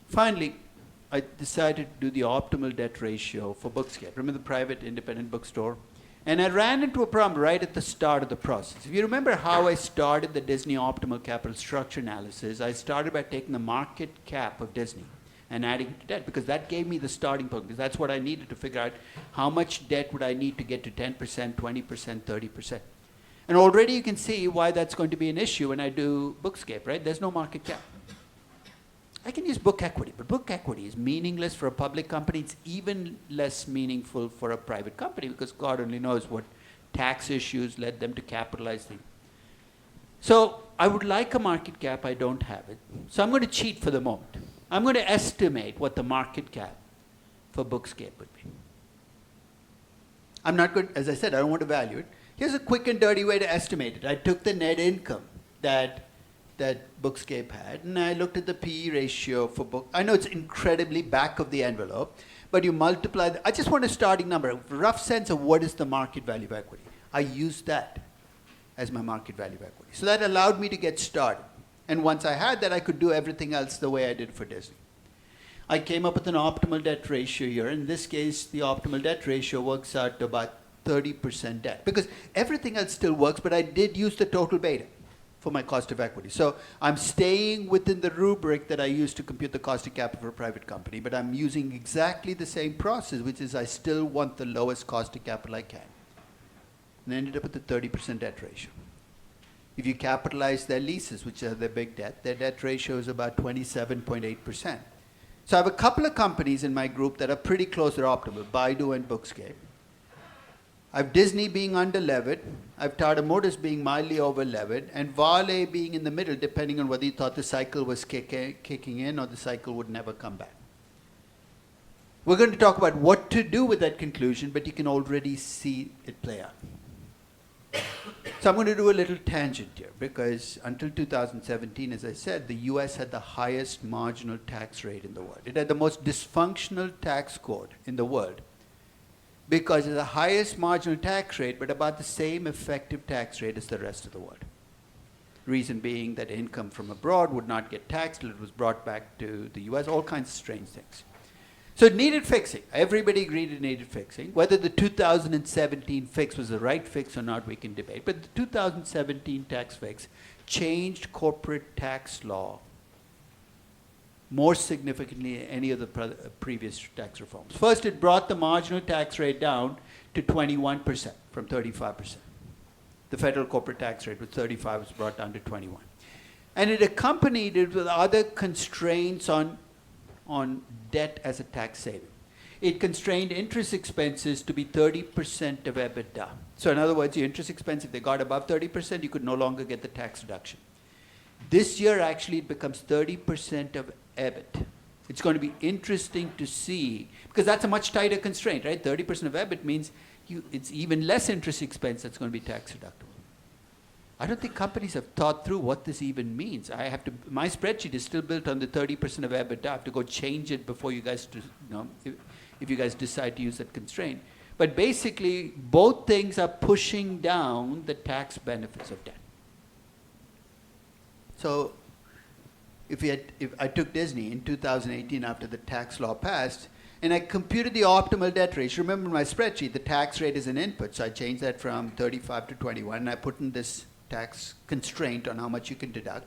Finally, I decided to do the optimal debt ratio for Bookscape. Remember the private independent bookstore? And I ran into a problem right at the start of the process. If you remember how I started the Disney optimal capital structure analysis, I started by taking the market cap of Disney and adding it to debt because that gave me the starting point, because that's what I needed to figure out how much debt would I need to get to 10%, 20%, 30%. And already you can see why that's going to be an issue when I do Bookscape, right? There's no market cap. I can use book equity, but book equity is meaningless for a public company. It's even less meaningful for a private company because God only knows what tax issues led them to capitalize things. So I would like a market cap. I don't have it. So I'm going to cheat for the moment. I'm going to estimate what the market cap for Bookscape would be. I'm not going, as I said, I don't want to value it. Here's a quick and dirty way to estimate it. I took the net income that Bookscape had, and I looked at the PE ratio for book. I know it's incredibly back of the envelope, but you multiply. I just want a starting number, a rough sense of what is the market value of equity. I used that as my market value of equity. So that allowed me to get started. And once I had that, I could do everything else the way I did for Disney. I came up with an optimal debt ratio here. In this case, the optimal debt ratio works out to about 30% debt, because everything else still works, but I did use the total beta for my cost of equity. So I'm staying within the rubric that I used to compute the cost of capital for a private company, but I'm using exactly the same process, which is I still want the lowest cost of capital I can. And I ended up with a 30% debt ratio. If you capitalize their leases, which are their big debt, their debt ratio is about 27.8%. So I have a couple of companies in my group that are pretty close to optimal, Baidu and Bookscape. I have Disney being under-levered, I have Tata Motors being mildly over-levered, and Vale being in the middle, depending on whether you thought the cycle was kicking in or the cycle would never come back. We're going to talk about what to do with that conclusion, but you can already see it play out. So I'm going to do a little tangent here because until 2017, as I said, the US had the highest marginal tax rate in the world. It had the most dysfunctional tax code in the world because it's the highest marginal tax rate, but about the same effective tax rate as the rest of the world. Reason being that income from abroad would not get taxed till it was brought back to the US, all kinds of strange things. So it needed fixing. Everybody agreed it needed fixing. Whether the 2017 fix was the right fix or not, we can debate. But the 2017 tax fix changed corporate tax law more significantly than any of the previous tax reforms. First, it brought the marginal tax rate down to 21% from 35%. The federal corporate tax rate was 35, was brought down to 21. And it accompanied it with other constraints on debt as a tax saving. It constrained interest expenses to be 30% of EBITDA. So in other words, your interest expense, if they got above 30%, you could no longer get the tax deduction. This year, actually, it becomes 30% of EBIT. It's going to be interesting to see, because that's a much tighter constraint, right? 30% of EBIT means it's even less interest expense that's going to be tax deductible. I don't think companies have thought through what this even means. My spreadsheet is still built on the 30% of EBITDA. I have to go change it before you guys, if you guys decide to use that constraint. But basically, both things are pushing down the tax benefits of debt. So if I took Disney in 2018 after the tax law passed, and I computed the optimal debt ratio. Remember in my spreadsheet, the tax rate is an input, so I changed that from 35 to 21, and I put in this tax constraint on how much you can deduct.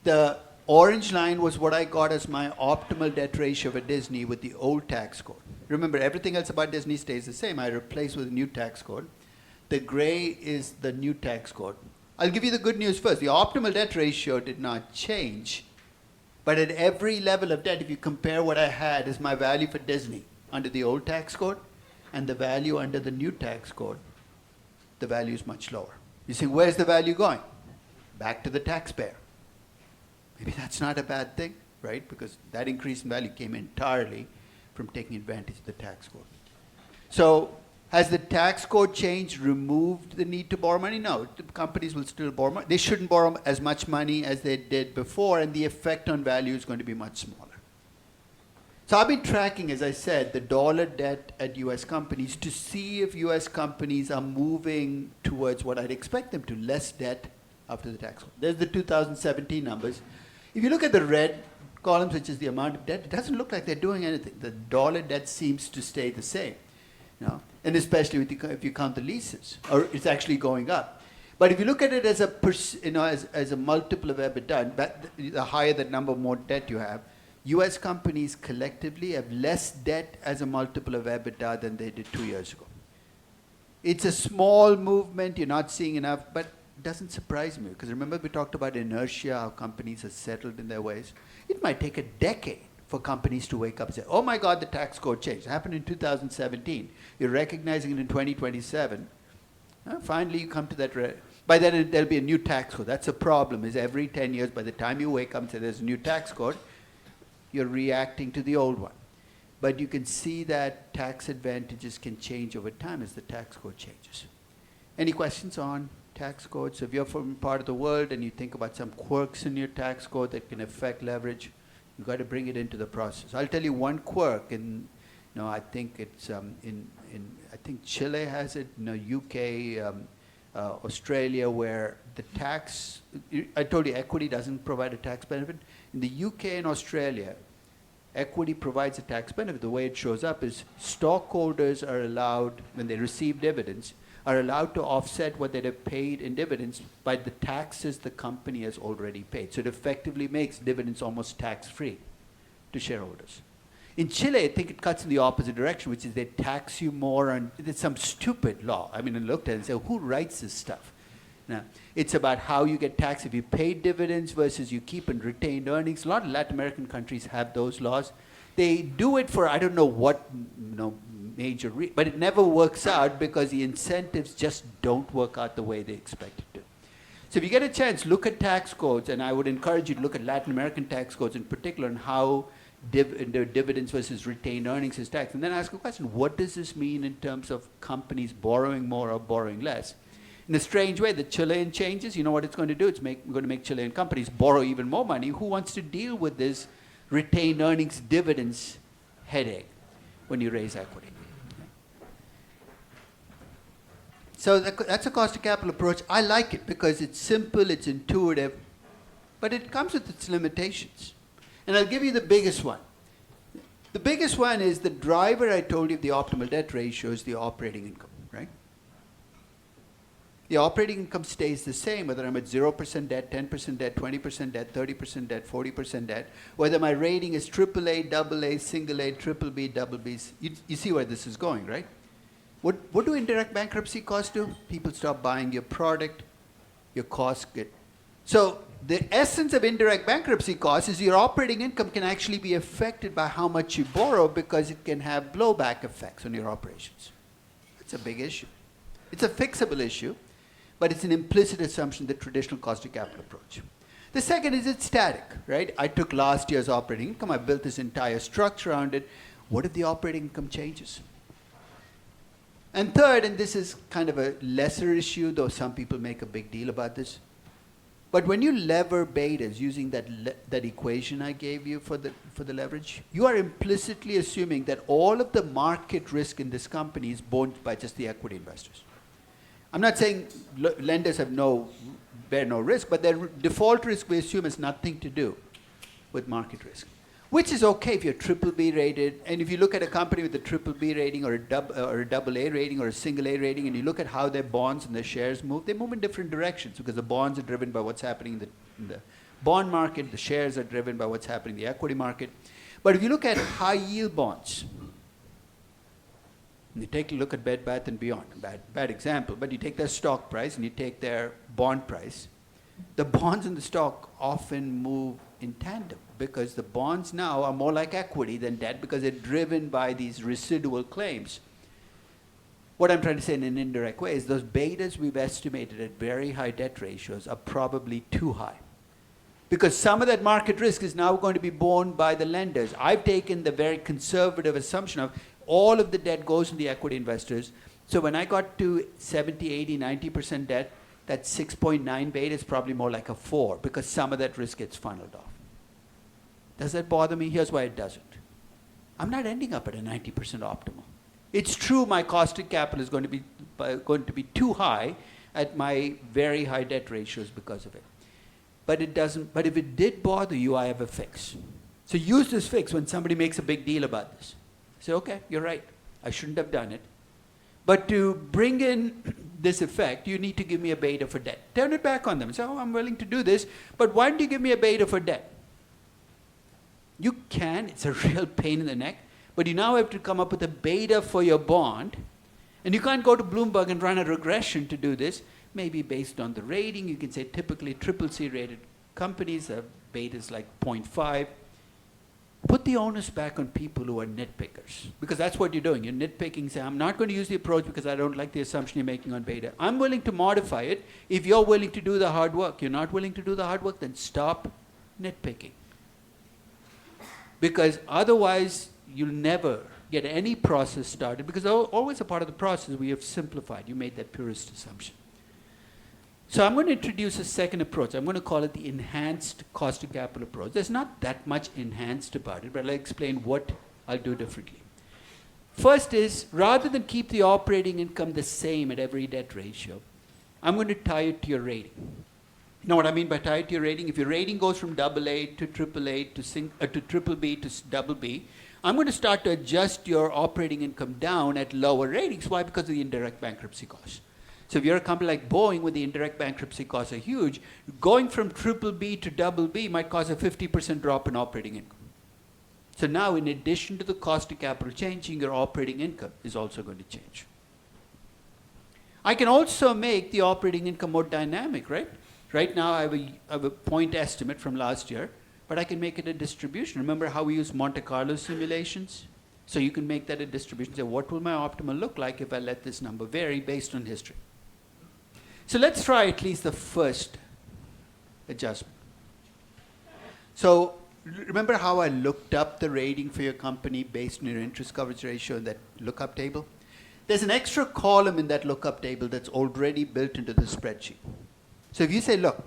The orange line was what I got as my optimal debt ratio for Disney with the old tax code. Remember, everything else about Disney stays the same. I replaced with a new tax code. The gray is the new tax code. I'll give you the good news first. The optimal debt ratio did not change, but at every level of debt, if you compare what I had as my value for Disney under the old tax code and the value under the new tax code, the value is much lower. You say, where's the value going? Back to the taxpayer. Maybe that's not a bad thing, right? Because that increase in value came entirely from taking advantage of the tax code. So has the tax code change removed the need to borrow money? No, the companies will still borrow money. They shouldn't borrow as much money as they did before, and the effect on value is going to be much smaller. So I've been tracking, as I said, the dollar debt at US companies to see if US companies are moving towards what I'd expect them to, less debt after the tax code. There's the 2017 numbers. If you look at the red columns, which is the amount of debt, it doesn't look like they're doing anything. The dollar debt seems to stay the same, and especially if you count the leases, or it's actually going up. But if you look at it as a multiple of EBITDA, the higher that number, more debt you have. US companies collectively have less debt as a multiple of EBITDA than they did 2 years ago. It's a small movement, you're not seeing enough, but it doesn't surprise me, because remember we talked about inertia, how companies are settled in their ways. It might take a decade for companies to wake up and say, oh my God, the tax code changed. It happened in 2017. You're recognizing it in 2027. Finally, you come to that. By then, there'll be a new tax code. That's a problem, is every 10 years, by the time you wake up and say there's a new tax code, you're reacting to the old one. But you can see that tax advantages can change over time as the tax code changes. Any questions on tax codes? So if you're from part of the world and you think about some quirks in your tax code that can affect leverage, you've got to bring it into the process. I'll tell you one quirk, and I think it's I think Chile has it, UK, Australia, where the tax, I told you equity doesn't provide a tax benefit. In the UK and Australia, equity provides a tax benefit. The way it shows up is stockholders are allowed, when they receive dividends, are allowed to offset what they have paid in dividends by the taxes the company has already paid. So it effectively makes dividends almost tax-free to shareholders. In Chile, I think it cuts in the opposite direction, which is they tax you more on, it's some stupid law. I mean, I looked at it and said, who writes this stuff? Now, it's about how you get taxed if you pay dividends versus you keep and retained earnings. A lot of Latin American countries have those laws. They do it for I don't know what major reason, but it never works out because the incentives just don't work out the way they expect it to. So if you get a chance, look at tax codes, and I would encourage you to look at Latin American tax codes in particular and how dividends versus retained earnings is taxed. And then ask a question, what does this mean in terms of companies borrowing more or borrowing less? In a strange way, the Chilean changes, you know what it's going to do? It's going to make Chilean companies borrow even more money. Who wants to deal with this retained earnings dividends headache when you raise equity? So that's a cost of capital approach. I like it because it's simple, it's intuitive, but it comes with its limitations. And I'll give you the biggest one. The biggest one is the driver I told you of the optimal debt ratio is the operating income, right? The operating income stays the same whether I'm at 0% debt, 10% debt, 20% debt, 30% debt, 40% debt, whether my rating is AAA, AA, single A, triple B, double Bs. You see where this is going, right? What do indirect bankruptcy costs do? People stop buying your product, your costs get... So the essence of indirect bankruptcy costs is your operating income can actually be affected by how much you borrow because it can have blowback effects on your operations. That's a big issue. It's a fixable issue, but it's an implicit assumption, the traditional cost of capital approach. The second is it's static, right? I took last year's operating income, I built this entire structure around it. What if the operating income changes? And third, and this is kind of a lesser issue, though some people make a big deal about this, but when you lever betas using that equation I gave you for the leverage, you are implicitly assuming that all of the market risk in this company is borne by just the equity investors. I'm not saying lenders bear no risk, but their default risk we assume has nothing to do with market risk, which is okay if you're triple B rated. And if you look at a company with a triple B rating or a double A rating or a single A rating, and you look at how their bonds and their shares move, they move in different directions because the bonds are driven by what's happening in the bond market, the shares are driven by what's happening in the equity market. But if you look at high yield bonds, and you take a look at Bed Bath & Beyond, bad example, but you take their stock price and you take their bond price, the bonds and the stock often move in tandem because the bonds now are more like equity than debt because they're driven by these residual claims. What I'm trying to say in an indirect way is those betas we've estimated at very high debt ratios are probably too high because some of that market risk is now going to be borne by the lenders. I've taken the very conservative assumption of all of the debt goes to the equity investors. So when I got to 70, 80, 90% debt, that 6.9 beta is probably more like a 4 because some of that risk gets funneled off. Does that bother me? Here's why it doesn't. I'm not ending up at a 90% optimal. It's true my cost of capital is going to be too high at my very high debt ratios because of it. But it doesn't. But if it did bother you, I have a fix. So use this fix when somebody makes a big deal about this. Say, okay, you're right. I shouldn't have done it. But to bring in this effect, you need to give me a beta for debt. Turn it back on them. Say, oh, I'm willing to do this, but why don't you give me a beta for debt? You can. It's a real pain in the neck. But you now have to come up with a beta for your bond. And you can't go to Bloomberg and run a regression to do this. Maybe based on the rating, you can say typically triple C rated companies have betas like 0.5. Put the onus back on people who are nitpickers, because that's what you're doing. You're nitpicking, say, I'm not going to use the approach because I don't like the assumption you're making on beta. I'm willing to modify it if you're willing to do the hard work. You're not willing to do the hard work, then stop nitpicking. Because otherwise, you'll never get any process started, because always a part of the process we have simplified. You made that purist assumption. So I'm going to introduce a second approach. I'm going to call it the enhanced cost of capital approach. There's not that much enhanced about it, but I'll explain what I'll do differently. First is, rather than keep the operating income the same at every debt ratio, I'm going to tie it to your rating. You know what I mean by tie it to your rating? If your rating goes from AA to AAA to triple B to double B, I'm going to start to adjust your operating income down at lower ratings. Why? Because of the indirect bankruptcy costs. So if you're a company like Boeing where the indirect bankruptcy costs are huge, going from triple B to double B might cause a 50% drop in operating income. So now in addition to the cost of capital changing, your operating income is also going to change. I can also make the operating income more dynamic, right? Right now I have a point estimate from last year, but I can make it a distribution. Remember how we use Monte Carlo simulations? So you can make that a distribution. Say, what will my optimal look like if I let this number vary based on history? So let's try at least the first adjustment. So remember how I looked up the rating for your company based on your interest coverage ratio in that lookup table? there's an extra column in that lookup table that's already built into the spreadsheet. So if you say, look,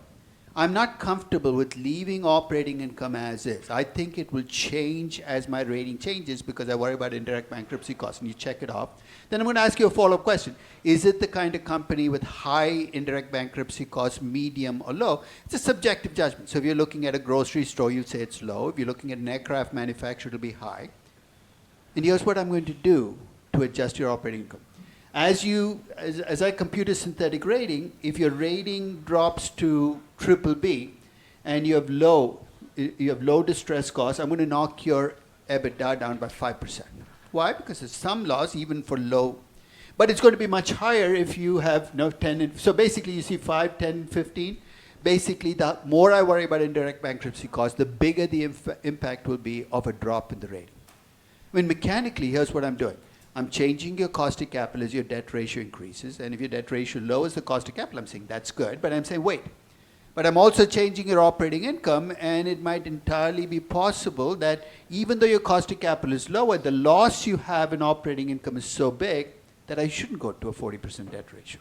I'm not comfortable with leaving operating income as is. I think it will change as my rating changes because I worry about indirect bankruptcy costs, and you check it off. Then I'm going to ask you a follow-up question. Is it the kind of company with high indirect bankruptcy costs, medium or low? It's a subjective judgment. So if you're looking at a grocery store, you'd say it's low. If you're looking at an aircraft manufacturer, it'll be high. And here's what I'm going to do to adjust your operating income. As I compute a synthetic rating, if your rating drops to triple B and you have low distress costs, I'm going to knock your EBITDA down by 5%. Why? Because there's some loss even for low, but it's going to be much higher if you have 10. So basically you see 5, 10, 15. Basically, the more I worry about indirect bankruptcy costs, the bigger the impact will be of a drop in the rating. I mean, mechanically, here's what I'm doing. I'm changing your cost of capital as your debt ratio increases. And if your debt ratio lowers the cost of capital, I'm saying that's good. But I'm saying, wait. But I'm also changing your operating income, and it might entirely be possible that even though your cost of capital is lower, the loss you have in operating income is so big that I shouldn't go to a 40% debt ratio.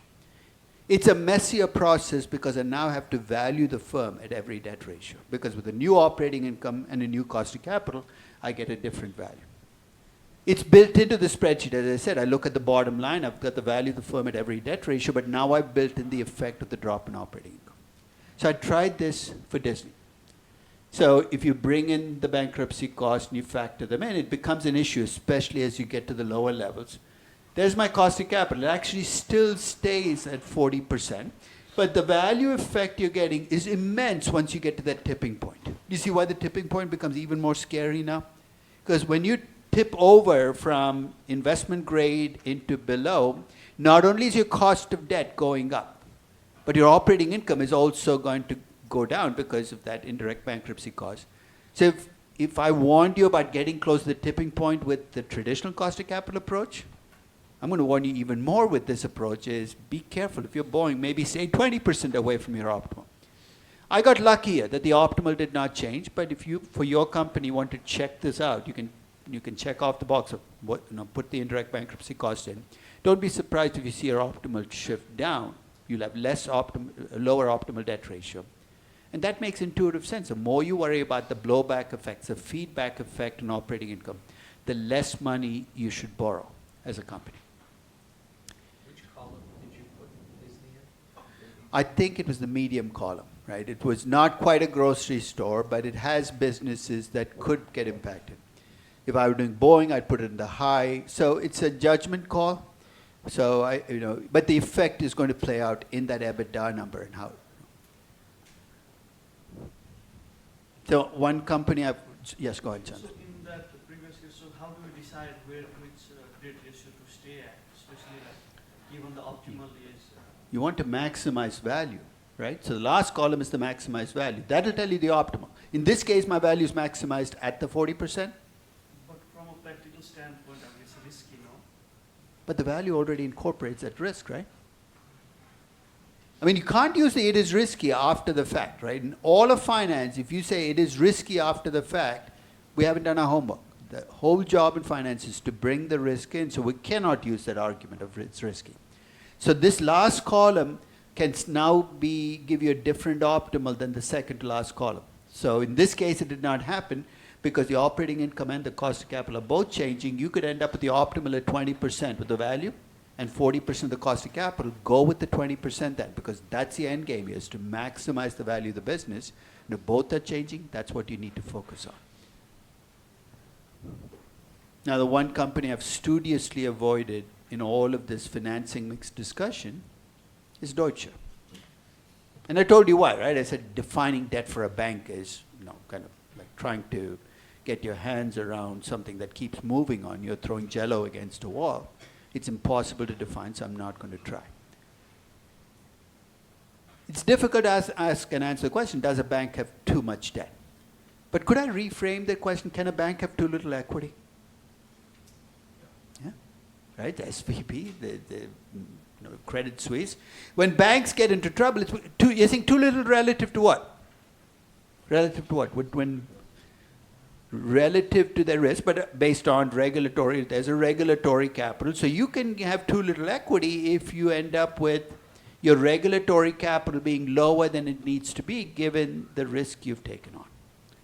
It's a messier process because I now have to value the firm at every debt ratio. Because with a new operating income and a new cost of capital, I get a different value. It's built into the spreadsheet. As I said, I look at the bottom line. I've got the value of the firm at every debt ratio, but now I've built in the effect of the drop in operating income. So I tried this for Disney. So if you bring in the bankruptcy costs and you factor them in, it becomes an issue, especially as you get to the lower levels. There's my cost of capital. It actually still stays at 40%, but the value effect you're getting is immense once you get to that tipping point. You see why the tipping point becomes even more scary now? Because when you tip over from investment grade into below, not only is your cost of debt going up, but your operating income is also going to go down because of that indirect bankruptcy cost. So if I warned you about getting close to the tipping point with the traditional cost of capital approach, I'm going to warn you even more with this approach is be careful. If you're borrowing, maybe stay 20% away from your optimal. I got luckier that the optimal did not change, but if you, for your company, want to check this out, you can check off the box of what, put the indirect bankruptcy cost in. Don't be surprised if you see your optimal shift down. You'll have lower optimal debt ratio. And that makes intuitive sense. The more you worry about the blowback effects, the feedback effect on operating income, the less money you should borrow as a company. Which column did you put Disney in? I think it was the medium column, right? It was not quite a grocery store, but it has businesses that could get impacted. If I were doing Boeing, I'd put it in the high. So it's a judgment call. So but the effect is going to play out in that EBITDA number and how. So one company, yes, go ahead, Chandra. So in that previous case, so how do we decide which debt ratio to stay at, especially like given the optimal is? You want to maximize value, right? So the last column is the maximized value. That'll tell you the optimal. In this case, my value is maximized at the 40%. But from a practical standpoint, I mean, it's risky, no? But the value already incorporates that risk, right? I mean, you can't use the it is risky after the fact, right? In all of finance, if you say it is risky after the fact, we haven't done our homework. The whole job in finance is to bring the risk in, so we cannot use that argument of it's risky. So this last column can now give you a different optimal than the second to last column. So in this case, it did not happen because the operating income and the cost of capital are both changing. You could end up with the optimal at 20% with the value and 40% of the cost of capital. Go with the 20% then, because that's the end game here, is to maximize the value of the business. And if both are changing, that's what you need to focus on. Now, the one company I've studiously avoided in all of this financing mix discussion is Deutsche. And I told you why, right? I said defining debt for a bank is, kind of like trying to get your hands around something that keeps moving on. You're throwing jello against a wall. It's impossible to define, so I'm not going to try. It's difficult to ask and answer the question, does a bank have too much debt? But could I reframe the question, can a bank have too little equity? Yeah, right, the SVB, the Credit Suisse. When banks get into trouble, you're saying too little relative to what? Relative to what? relative to their risk, but based on regulatory, there's a regulatory capital. So you can have too little equity if you end up with your regulatory capital being lower than it needs to be given the risk you've taken on.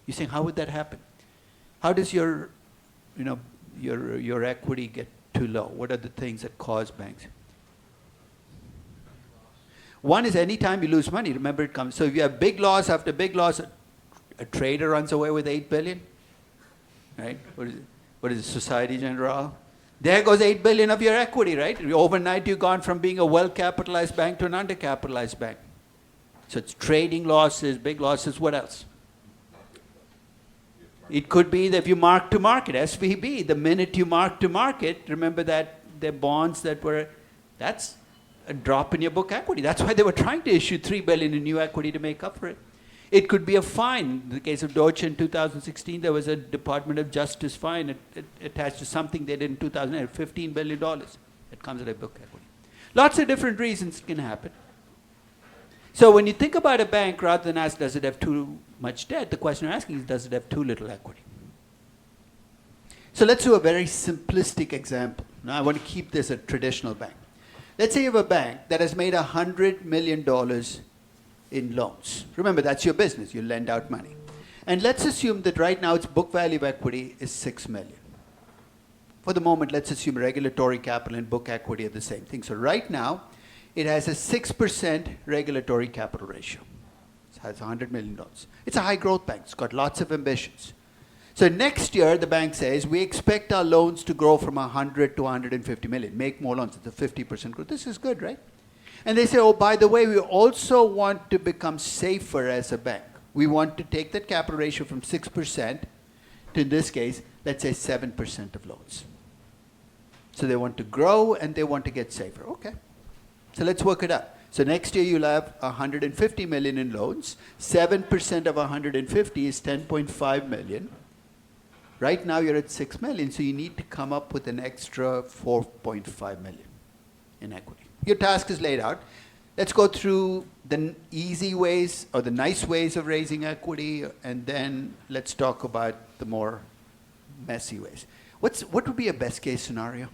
You're saying, how would that happen? How does your equity get too low? What are the things that cause banks? One is anytime you lose money, remember it comes. So if you have big loss after big loss, a trader runs away with 8 billion, right? What is it, Society Generale? There goes 8 billion of your equity, right? Overnight you've gone from being a well-capitalized bank to an undercapitalized bank. So it's trading losses, big losses, what else? It could be that if you mark to market, SVB, the minute you mark to market, remember that the bonds that were, that's a drop in your book equity. That's why they were trying to issue 3 billion in new equity to make up for it. It could be a fine. In the case of Deutsche in 2016, there was a Department of Justice fine attached to something they did in 2008, $15 billion. It comes out of book equity. Lots of different reasons can happen. So when you think about a bank, rather than ask, does it have too much debt, the question you're asking is, does it have too little equity? So let's do a very simplistic example. Now I want to keep this a traditional bank. Let's say you have a bank that has made $100 million in loans. Remember, that's your business. You lend out money. And let's assume that right now its book value of equity is $6 million. For the moment, let's assume regulatory capital and book equity are the same thing. So right now, it has a 6% regulatory capital ratio. It has $100 million. It's a high growth bank. It's got lots of ambitions. So next year, the bank says, we expect our loans to grow from 100 to 150 million. Make more loans. It's a 50% growth. This is good, right? And they say, oh, by the way, we also want to become safer as a bank. We want to take that capital ratio from 6% to, in this case, let's say 7% of loans. So they want to grow and they want to get safer. Okay. So let's work it out. So next year you'll have 150 million in loans. 7% of 150 is 10.5 million. Right now you're at 6 million, so you need to come up with an extra 4.5 million in equity. Your task is laid out. Let's go through the easy ways or the nice ways of raising equity, and then let's talk about the more messy ways. What would be a best case scenario?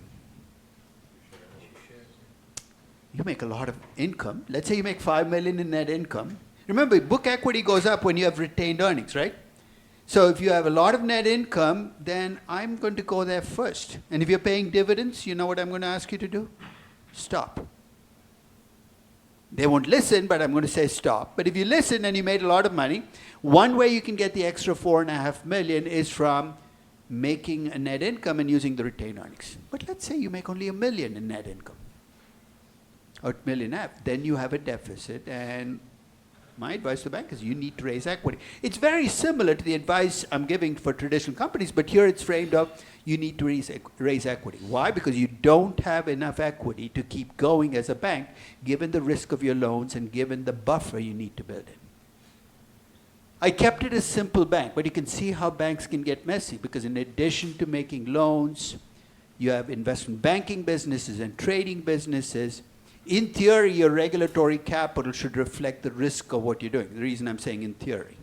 You make a lot of income. Let's say you make 5 million in net income. Remember, book equity goes up when you have retained earnings, right? So if you have a lot of net income, then I'm going to go there first. And if you're paying dividends, you know what I'm going to ask you to do? Stop. They won't listen, but I'm going to say stop. But if you listen and you made a lot of money, one way you can get the extra 4.5 million is from making a net income and using the retained earnings. But let's say you make only $1 million in net income, or $1.5 million. Then you have a deficit, and my advice to the bank is you need to raise equity. It's very similar to the advice I'm giving for traditional companies, but here it's framed up, you need to raise equity. Why? Because you don't have enough equity to keep going as a bank, given the risk of your loans and given the buffer you need to build in. I kept it a simple bank, but you can see how banks can get messy, because in addition to making loans, you have investment banking businesses and trading businesses. In theory, your regulatory capital should reflect the risk of what you're doing. The reason I'm saying in theory,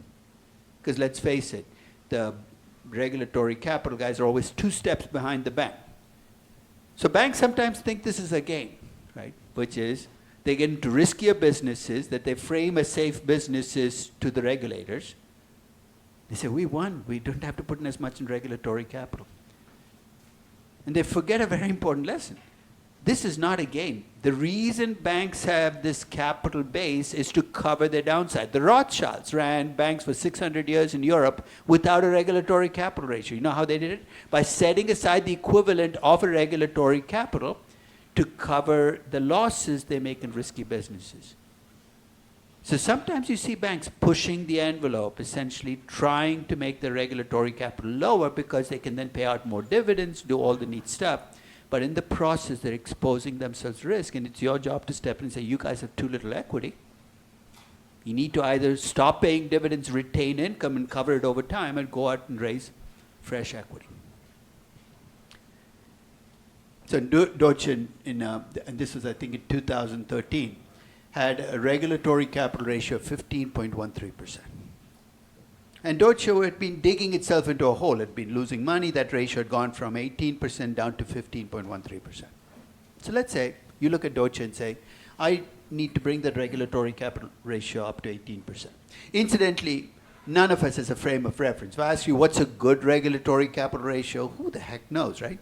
because let's face it, the regulatory capital guys are always 2 steps behind the bank. So banks sometimes think this is a game, right? Which is they get into riskier businesses that they frame as safe businesses to the regulators. They say, we won. We don't have to put in as much in regulatory capital. And they forget a very important lesson. This is not a game. The reason banks have this capital base is to cover their downside. The Rothschilds ran banks for 600 years in Europe without a regulatory capital ratio. You know how they did it? By setting aside the equivalent of a regulatory capital to cover the losses they make in risky businesses. So sometimes you see banks pushing the envelope, essentially trying to make the regulatory capital lower because they can then pay out more dividends, do all the neat stuff. But in the process, they're exposing themselves to risk, and it's your job to step in and say, you guys have too little equity. You need to either stop paying dividends, retain income, and cover it over time, and go out and raise fresh equity. So Deutsche, and this was, I think, in 2013, had a regulatory capital ratio of 15.13%. And Deutsche had been digging itself into a hole. It had been losing money. That ratio had gone from 18% down to 15.13%. So let's say you look at Deutsche and say, I need to bring the regulatory capital ratio up to 18%. Incidentally, none of us has a frame of reference. If I ask you what's a good regulatory capital ratio, who the heck knows, right?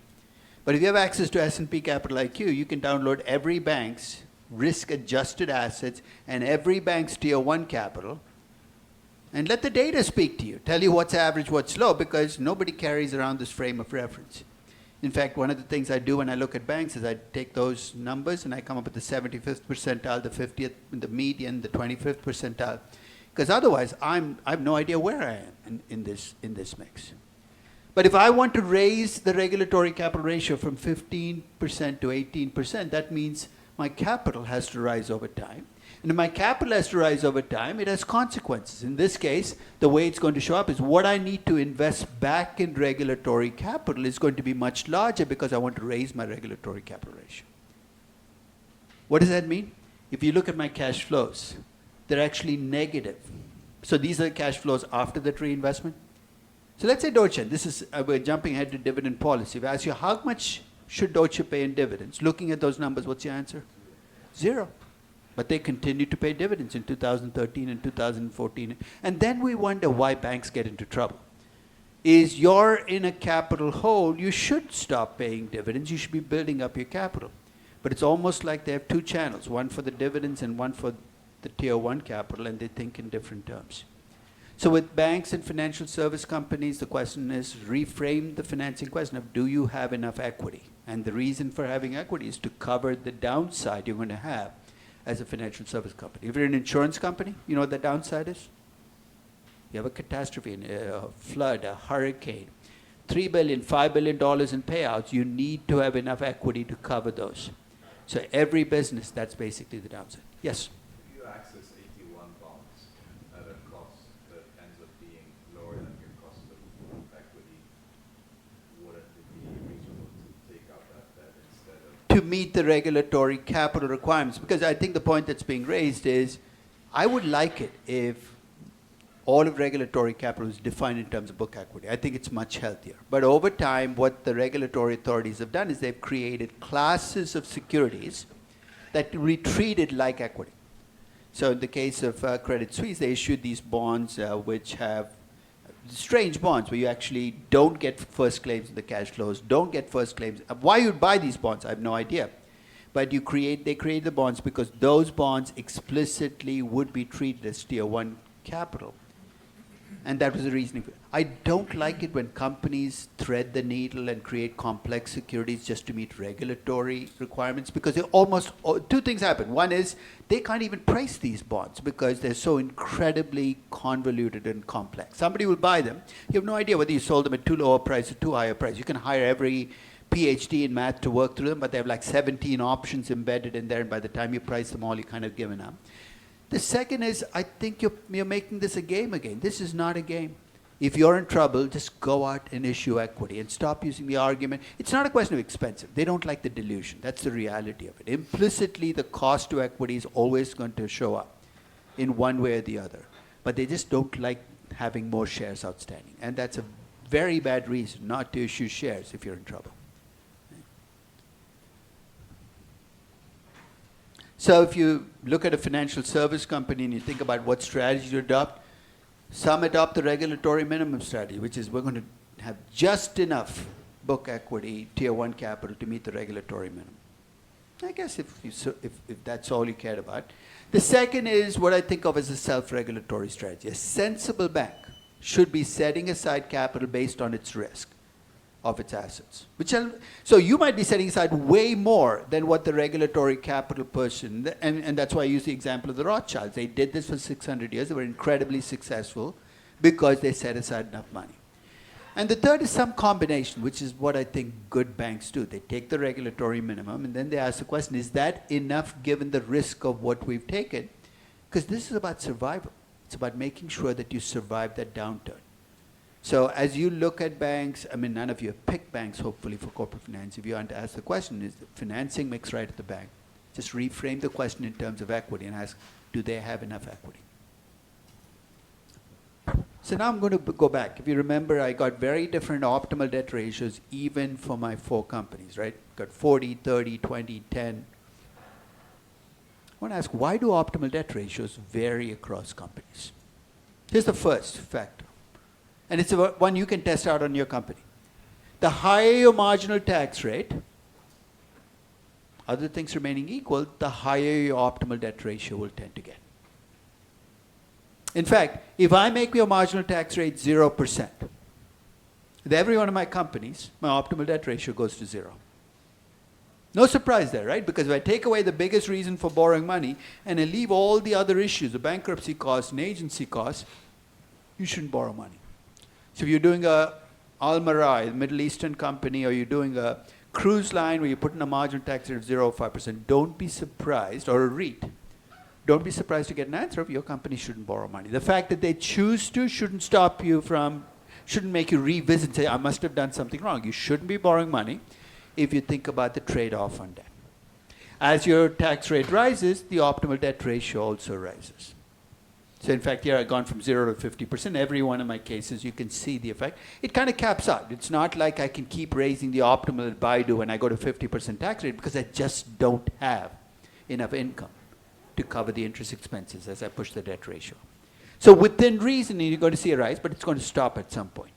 But if you have access to S&P Capital IQ, you can download every bank's risk-adjusted assets and every bank's Tier 1 capital and let the data speak to you, tell you what's average, what's low, because nobody carries around this frame of reference. In fact, one of the things I do when I look at banks is I take those numbers and I come up with the 75th percentile, the 50th, the median, the 25th percentile, because otherwise I have no idea where I am in this mix. But if I want to raise the regulatory capital ratio from 15% to 18%, that means my capital has to rise over time. And if my capital has to rise over time, it has consequences. In this case, the way it's going to show up is what I need to invest back in regulatory capital is going to be much larger because I want to raise my regulatory capital ratio. What does that mean? If you look at my cash flows, they're actually negative. So these are the cash flows after the reinvestment. So let's say Deutsche, this is, we're jumping ahead to dividend policy. If I ask you how much should Deutsche pay in dividends, looking at those numbers, what's your answer? 0. But they continue to pay dividends in 2013 and 2014. And then we wonder why banks get into trouble. Is you're in a capital hole, you should stop paying dividends. You should be building up your capital. But it's almost like they have two channels, one for the dividends and one for the Tier 1 capital, and they think in different terms. So with banks and financial service companies, the question is reframe the financing question of do you have enough equity? And the reason for having equity is to cover the downside you're going to have as a financial service company. If you're an insurance company, you know what the downside is? You have a catastrophe, a flood, a hurricane, $3 billion, $5 billion in payouts. You need to have enough equity to cover those. So every business, that's basically the downside. Yes? If you access 81 bonds at a cost that ends up being lower than your cost of equity, wouldn't it be reasonable to take out that debt instead of... To meet the regulatory capital requirements, because I think the point that's being raised is, I would like it if all of regulatory capital is defined in terms of book equity. I think it's much healthier. But over time, what the regulatory authorities have done is they've created classes of securities that we treated like equity. So in the case of Credit Suisse, they issued these bonds which have strange bonds where you actually don't get first claims in the cash flows, don't get first claims. Why you'd buy these bonds, I have no idea. But they create the bonds because those bonds explicitly would be treated as Tier 1 capital. And that was the reasoning for it. I don't like it when companies thread the needle and create complex securities just to meet regulatory requirements, because they almost, two things happen. One is they can't even price these bonds because they're so incredibly convoluted and complex. Somebody will buy them. You have no idea whether you sold them at too low a price or too high a price. You can hire every PhD in math to work through them, but they have like 17 options embedded in there, and by the time you price them all, you're kind of given up. The second is, I think you're making this a game again. This is not a game. If you're in trouble, just go out and issue equity and stop using the argument. It's not a question of expensive. They don't like the dilution. That's the reality of it. Implicitly, the cost to equity is always going to show up in one way or the other. But they just don't like having more shares outstanding. And that's a very bad reason not to issue shares if you're in trouble. So if you look at a financial service company and you think about what strategy to adopt, some adopt the regulatory minimum strategy, which is we're going to have just enough book equity, Tier 1 capital to meet the regulatory minimum. I guess if that's all you cared about. The second is what I think of as a self-regulatory strategy. A sensible bank should be setting aside capital based on its risk of its assets. So you might be setting aside way more than what the regulatory capital person, and that's why I use the example of the Rothschilds. They did this for 600 years. They were incredibly successful because they set aside enough money. And the third is some combination, which is what I think good banks do. They take the regulatory minimum, and then they ask the question, is that enough given the risk of what we've taken? Because this is about survival. It's about making sure that you survive that downturn. So as you look at banks, I mean, none of you have picked banks, hopefully, for corporate finance. If you want to ask the question, is the financing mix right at the bank? Just reframe the question in terms of equity and ask, do they have enough equity? So now I'm going to go back. If you remember, I got very different optimal debt ratios even for my 4 companies, right? Got 40, 30, 20, 10. I want to ask, why do optimal debt ratios vary across companies? Here's the first factor. And it's one you can test out on your company. The higher your marginal tax rate, other things remaining equal, the higher your optimal debt ratio will tend to get. In fact, if I make your marginal tax rate 0%, with every one of my companies, my optimal debt ratio goes to 0. No surprise there, right? Because if I take away the biggest reason for borrowing money and I leave all the other issues, the bankruptcy costs and agency costs, you shouldn't borrow money. So if you're doing a Al-Marai, a Middle Eastern company, or you're doing a cruise line where you're putting a marginal tax rate of 0 or 5%, don't be surprised, or a REIT, don't be surprised to get an answer of your company shouldn't borrow money. The fact that they choose to shouldn't stop you from, shouldn't make you revisit and say, I must have done something wrong. You shouldn't be borrowing money if you think about the trade-off on debt. As your tax rate rises, the optimal debt ratio also rises. So in fact, here I've gone from 0 to 50%. Every one of my cases, you can see the effect. It kind of caps out. It's not like I can keep raising the optimal at Baidu when I go to 50% tax rate, because I just don't have enough income to cover the interest expenses as I push the debt ratio. So within reason, you're going to see a rise, but it's going to stop at some point.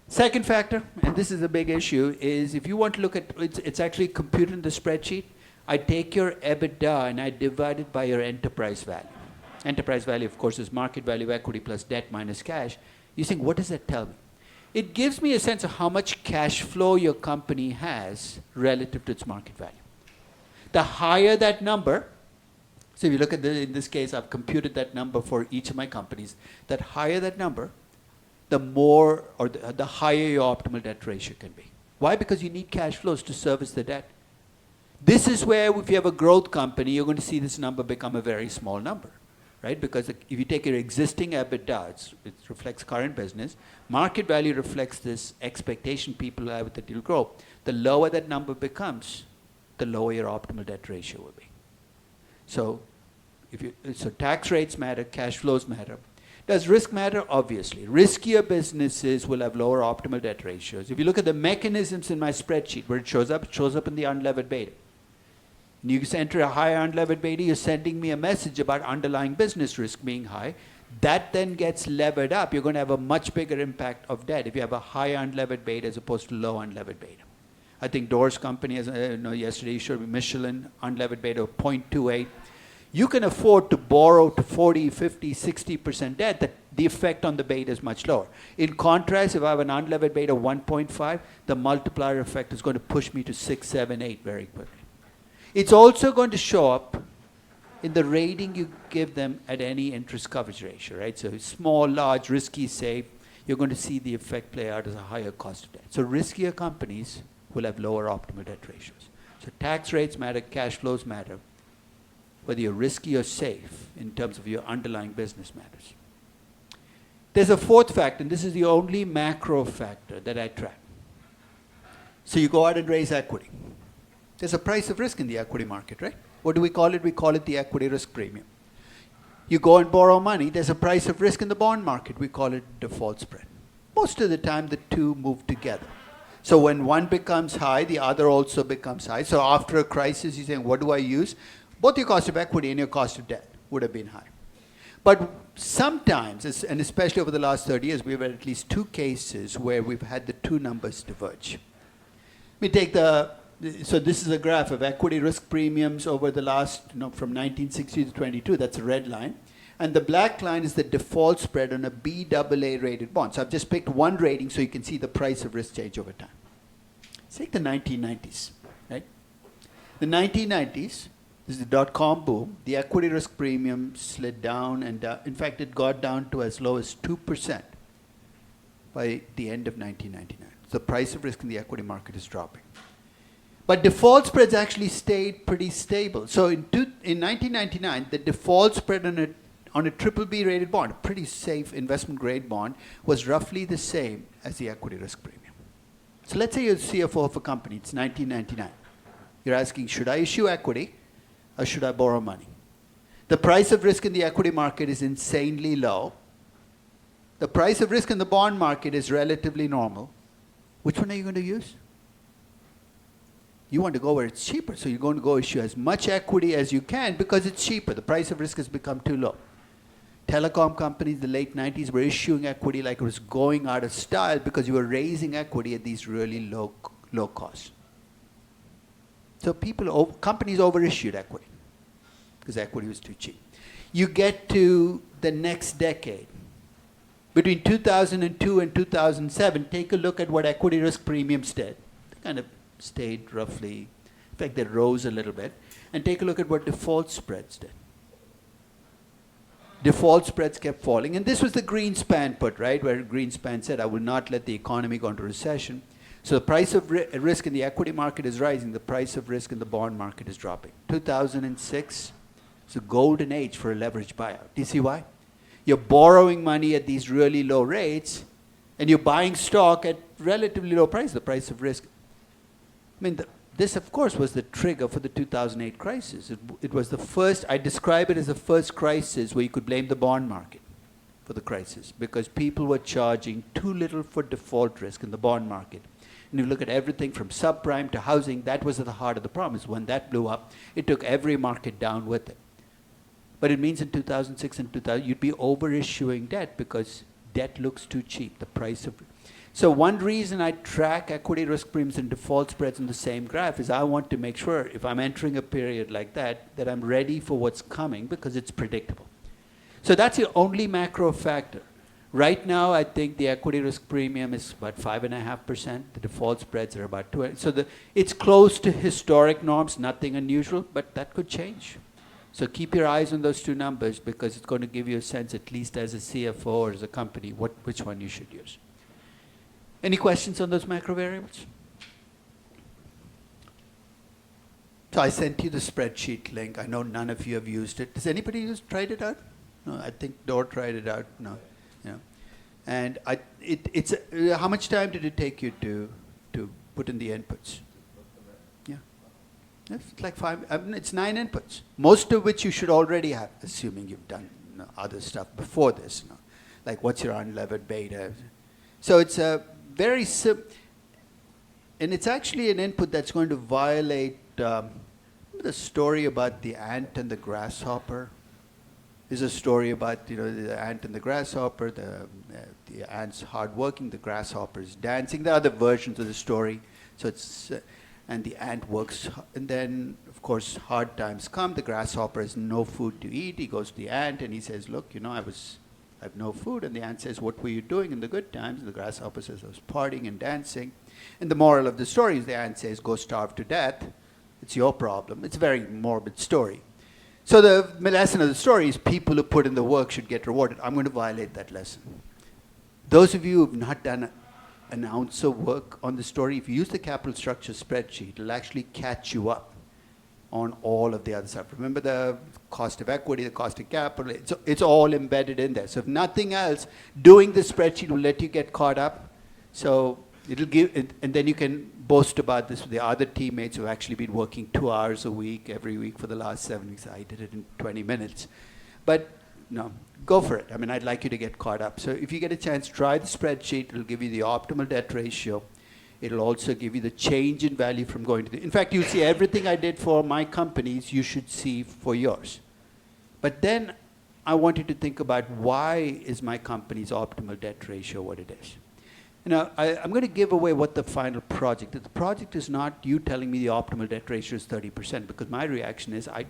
Second factor, and this is a big issue, is if you want to look at, it's actually computed in the spreadsheet. I take your EBITDA and I divide it by your enterprise value. Enterprise value, of course, is market value of equity plus debt minus cash. You think, what does that tell me? It gives me a sense of how much cash flow your company has relative to its market value. The higher that number, so if you look at in this case, I've computed that number for each of my companies. That higher that number, the more, or the higher your optimal debt ratio can be. Why? Because you need cash flows to service the debt. This is where, if you have a growth company, you're going to see this number become a very small number, right? Because if you take your existing EBITDA, it reflects current business. Market value reflects this expectation people have that it'll grow. The lower that number becomes, the lower your optimal debt ratio will be. So, so tax rates matter, cash flows matter. Does risk matter? Obviously. Riskier businesses will have lower optimal debt ratios. If you look at the mechanisms in my spreadsheet where it shows up in the unlevered beta. And you enter a higher unlevered beta, you're sending me a message about underlying business risk being high. That then gets levered up. You're going to have a much bigger impact of debt if you have a high unlevered beta as opposed to low unlevered beta. I think Door's company, as yesterday you showed me, Michelin, unlevered beta of 0.28. You can afford to borrow to 40, 50, 60% debt. That the effect on the beta is much lower. In contrast, if I have an unlevered beta of 1.5, the multiplier effect is going to push me to 6, 7, 8 very quickly. It's also going to show up in the rating you give them at any interest coverage ratio, right? So small, large, risky, safe, you're going to see the effect play out as a higher cost of debt. So riskier companies will have lower optimal debt ratios. So tax rates matter, cash flows matter. Whether you're risky or safe in terms of your underlying business matters. There's a fourth factor, and this is the only macro factor that I track. So you go out and raise equity. There's a price of risk in the equity market, right? What do we call it? We call it the equity risk premium. You go and borrow money, there's a price of risk in the bond market. We call it default spread. Most of the time, the two move together. So when one becomes high, the other also becomes high. So after a crisis, you're saying, what do I use? Both your cost of equity and your cost of debt would have been high. But sometimes, and especially over the last 30 years, we've had at least 2 cases where we've had the 2 numbers diverge. We take so this is a graph of equity risk premiums over the last, from 1960 to 22, that's a red line. And the black line is the default spread on a BAA rated bond. So I've just picked one rating so you can see the price of risk change over time. Let's take the 1990s, right? The 1990s, this is the dot-com boom. The equity risk premium slid down, and in fact, it got down to as low as 2% by the end of 1999. So the price of risk in the equity market is dropping. But default spreads actually stayed pretty stable. So in 1999, the default spread on a BBB rated bond, a pretty safe investment grade bond, was roughly the same as the equity risk premium. So let's say you're the CFO of a company, it's 1999. You're asking, should I issue equity or should I borrow money? The price of risk in the equity market is insanely low. The price of risk in the bond market is relatively normal. Which one are you going to use? You want to go where it's cheaper, so you're going to go issue as much equity as you can because it's cheaper. The price of risk has become too low. Telecom companies in the late 90s were issuing equity like it was going out of style because you were raising equity at these really low costs. So companies overissued equity because equity was too cheap. You get to the next decade. Between 2002 and 2007, take a look at what equity risk premiums did. They kind of stayed roughly, in fact, they rose a little bit. And take a look at what default spreads did. Default spreads kept falling. And this was the Greenspan put, right, where Greenspan said, I will not let the economy go into recession. So the price of risk in the equity market is rising. The price of risk in the bond market is dropping. 2006 is a golden age for a leveraged buyout. Do you see why? You're borrowing money at these really low rates, and you're buying stock at relatively low price, the price of risk. I mean, this, of course, was the trigger for the 2008 crisis. It was the first, I describe it as the first crisis where you could blame the bond market for the crisis because people were charging too little for default risk in the bond market. And if you look at everything from subprime to housing, that was at the heart of the problem. When that blew up, it took every market down with it. But it means in 2006 and 2000, you'd be over-issuing debt because debt looks too cheap, the price of. So one reason I track equity risk premiums and default spreads in the same graph is I want to make sure if I'm entering a period like that, that I'm ready for what's coming because it's predictable. So that's the only macro factor. Right now, I think the equity risk premium is about 5.5%. The default spreads are about 2%. So it's close to historic norms, nothing unusual, but that could change. So keep your eyes on those two numbers because it's going to give you a sense, at least as a CFO or as a company, which one you should use. Any questions on those macro variables? So I sent you the spreadsheet link. I know none of you have used it. Has anybody tried it out? No, I think Dor tried it out. No. Yeah. And how much time did it take you to put in the inputs? Yeah. It's like it's 9 inputs, most of which you should already have, assuming you've done other stuff before this. Like what's your unlevered beta? So it's a very simple, and it's actually an input that's going to violate the story about the ant and the grasshopper. There's a story about the ant and the grasshopper. The ant's hardworking, the grasshopper's dancing. There are other versions of the story. So it's and the ant works, and then of course hard times come. The grasshopper has no food to eat. He goes to the ant and he says, "Look, I have no food." And the ant says, "What were you doing in the good times?" And the grasshopper says, "I was partying and dancing." And the moral of the story is the ant says, "Go starve to death. It's your problem." It's a very morbid story. So the lesson of the story is people who put in the work should get rewarded. I'm going to violate that lesson. Those of you who have not done an ounce of work on the story, if you use the capital structure spreadsheet, it'll actually catch you up on all of the other stuff. Remember the cost of equity, the cost of capital, it's all embedded in there. So if nothing else, doing the spreadsheet will let you get caught up. So it'll give, and then you can boast about this with the other teammates who have actually been working 2 hours a week, every week for the last 7 weeks. I did it in 20 minutes. But no, go for it. I mean, I'd like you to get caught up. So if you get a chance, try the spreadsheet. It'll give you the optimal debt ratio. It'll also give you the change in value from going to the, in fact, you'll see everything I did for my companies, you should see for yours. But then I want you to think about why is my company's optimal debt ratio what it is. Now, I'm going to give away what the final project is. The project is not you telling me the optimal debt ratio is 30%, because my reaction is I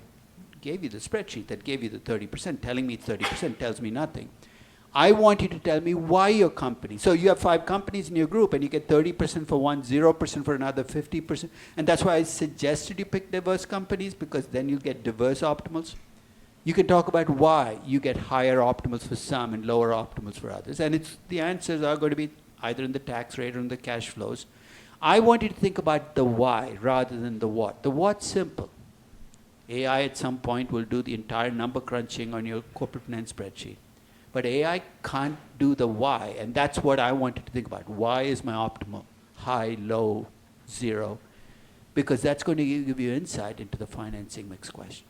gave you the spreadsheet that gave you the 30%. Telling me it's 30% tells me nothing. I want you to tell me why your company. So you have 5 companies in your group, and you get 30% for one, 0% for another, 50%. And that's why I suggested you pick diverse companies, because then you'll get diverse optimals. You can talk about why you get higher optimals for some and lower optimals for others. And the answers are going to be either in the tax rate or in the cash flows. I want you to think about the why rather than the what. The what's simple. AI at some point will do the entire number crunching on your corporate finance spreadsheet. But AI can't do the why, and that's what I want you to think about. Why is my optimal? High, low, 0? Because that's going to give you insight into the financing mix question.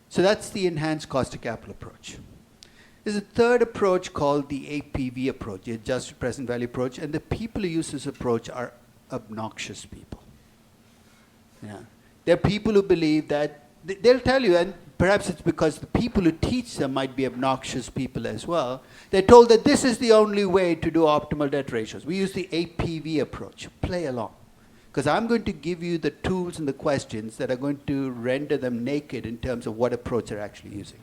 So that's the enhanced cost of capital approach. There's a third approach called the APV approach, the adjusted present value approach, and the people who use this approach are obnoxious people. Yeah. There are people who believe that, they'll tell you, and perhaps it's because the people who teach them might be obnoxious people as well. They're told that this is the only way to do optimal debt ratios. We use the APV approach. Play along. Because I'm going to give you the tools and the questions that are going to render them naked in terms of what approach they're actually using.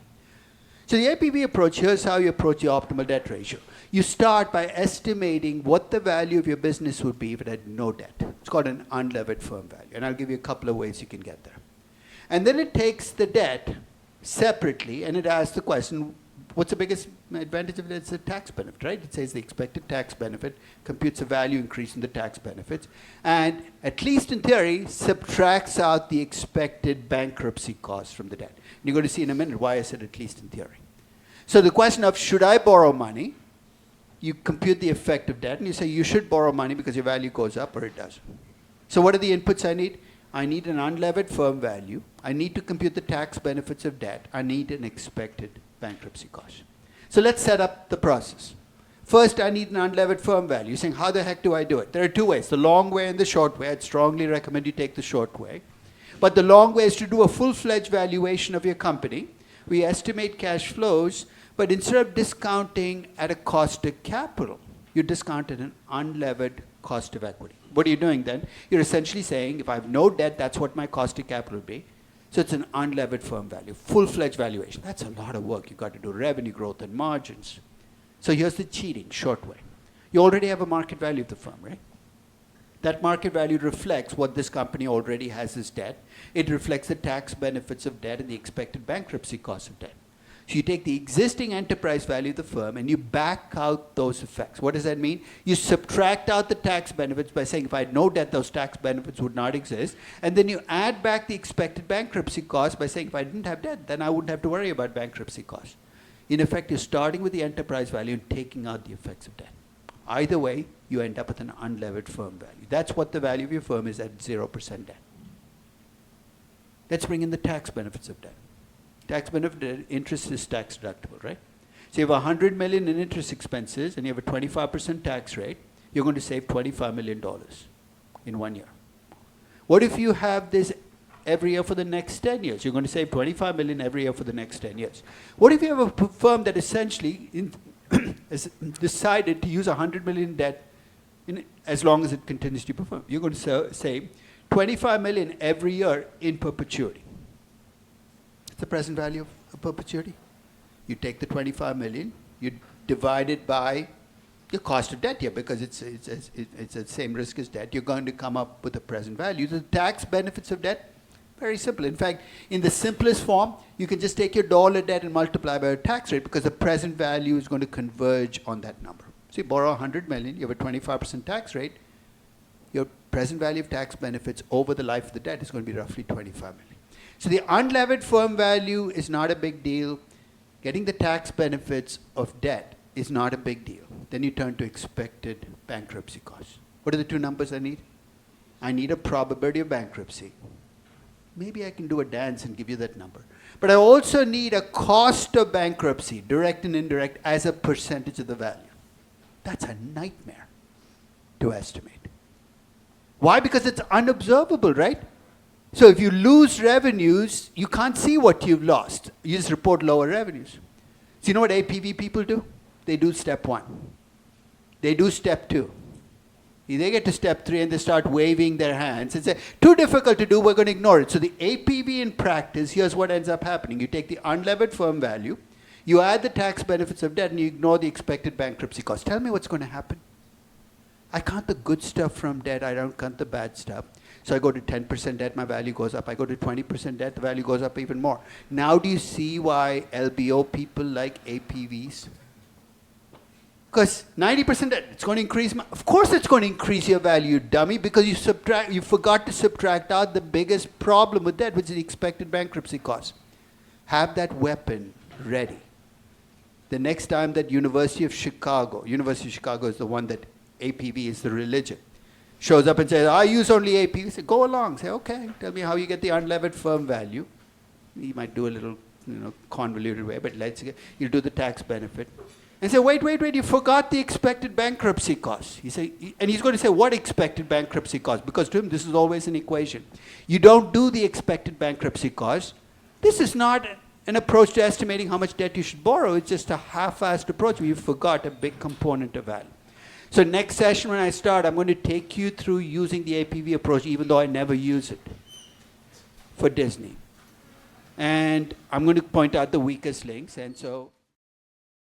So the APV approach, here's how you approach the optimal debt ratio. You start by estimating what the value of your business would be if it had no debt. It's called an unlevered firm value. And I'll give you a couple of ways you can get there. And then it takes the debt separately and it asks the question, what's the biggest advantage of it? It's the tax benefit, right? It says the expected tax benefit computes a value increase in the tax benefits, and at least in theory, subtracts out the expected bankruptcy costs from the debt. And you're going to see in a minute why I said at least in theory. So the question of should I borrow money, you compute the effect of debt, and you say you should borrow money because your value goes up or it doesn't. So what are the inputs I need? I need an unlevered firm value. I need to compute the tax benefits of debt. I need an expected bankruptcy cost. So let's set up the process. First, I need an unlevered firm value. You're saying, how the heck do I do it? There are two ways, the long way and the short way. I'd strongly recommend you take the short way. But the long way is to do a full-fledged valuation of your company. We estimate cash flows, but instead of discounting at a cost of capital, you discount at an unlevered cost of equity. What are you doing then? You're essentially saying, if I have no debt, that's what my cost of capital would be. So it's an unlevered firm value, full-fledged valuation. That's a lot of work. You've got to do revenue growth and margins. So here's the cheating, short way. You already have a market value of the firm, right? That market value reflects what this company already has as debt. It reflects the tax benefits of debt and the expected bankruptcy costs of debt. So you take the existing enterprise value of the firm and you back out those effects. What does that mean? You subtract out the tax benefits by saying if I had no debt, those tax benefits would not exist. And then you add back the expected bankruptcy costs by saying if I didn't have debt, then I wouldn't have to worry about bankruptcy costs. In effect, you're starting with the enterprise value and taking out the effects of debt. Either way, you end up with an unlevered firm value. That's what the value of your firm is at 0% debt. Let's bring in the tax benefits of debt. Tax benefit, interest is tax deductible, right? So you have 100 million in interest expenses and you have a 25% tax rate, you're going to save $25 million in 1 year. What if you have this every year for the next 10 years? You're going to save 25 million every year for the next 10 years. What if you have a firm that essentially has decided to use 100 million debt as long as it continues to perform? You're going to save 25 million every year in perpetuity. The present value of perpetuity. You take the 25 million, you divide it by the cost of debt here because it's the same risk as debt. You're going to come up with the present value. The tax benefits of debt, very simple. In fact, in the simplest form, you can just take your dollar debt and multiply by your tax rate because the present value is going to converge on that number. So you borrow 100 million, you have a 25% tax rate, your present value of tax benefits over the life of the debt is going to be roughly 25 million. So the unlevered firm value is not a big deal. Getting the tax benefits of debt is not a big deal. Then you turn to expected bankruptcy costs. What are the two numbers I need? I need a probability of bankruptcy. Maybe I can do a dance and give you that number. But I also need a cost of bankruptcy, direct and indirect, as a percentage of the value. That's a nightmare to estimate. Why? Because it's unobservable, right? So if you lose revenues, you can't see what you've lost. You just report lower revenues. So you know what APV people do? They do step one. They do step two. They get to step three and they start waving their hands and say, too difficult to do, we're going to ignore it. So the APV in practice, here's what ends up happening. You take the unlevered firm value, you add the tax benefits of debt, and you ignore the expected bankruptcy costs. Tell me what's going to happen. I count the good stuff from debt, I don't count the bad stuff. So I go to 10% debt, my value goes up. I go to 20% debt, the value goes up even more. Now do you see why LBO people like APVs? Because 90% debt, it's going to increase. Of course it's going to increase your value, dummy, because you forgot to subtract out the biggest problem with debt, which is the expected bankruptcy cost. Have that weapon ready. The next time that University of Chicago is the one that APV is the religion, shows up and says, I use only APV. Say, go along. Say, okay, tell me how you get the unlevered firm value. You might do a little convoluted way, but you do the tax benefit. And say, wait, you forgot the expected bankruptcy costs. And he's going to say, what expected bankruptcy costs? Because to him, this is always an equation. You don't do the expected bankruptcy costs. This is not an approach to estimating how much debt you should borrow. It's just a half-assed approach where you forgot a big component of value. So next session when I start, I'm going to take you through using the APV approach, even though I never use it for Disney. And I'm going to point out the weakest links. And so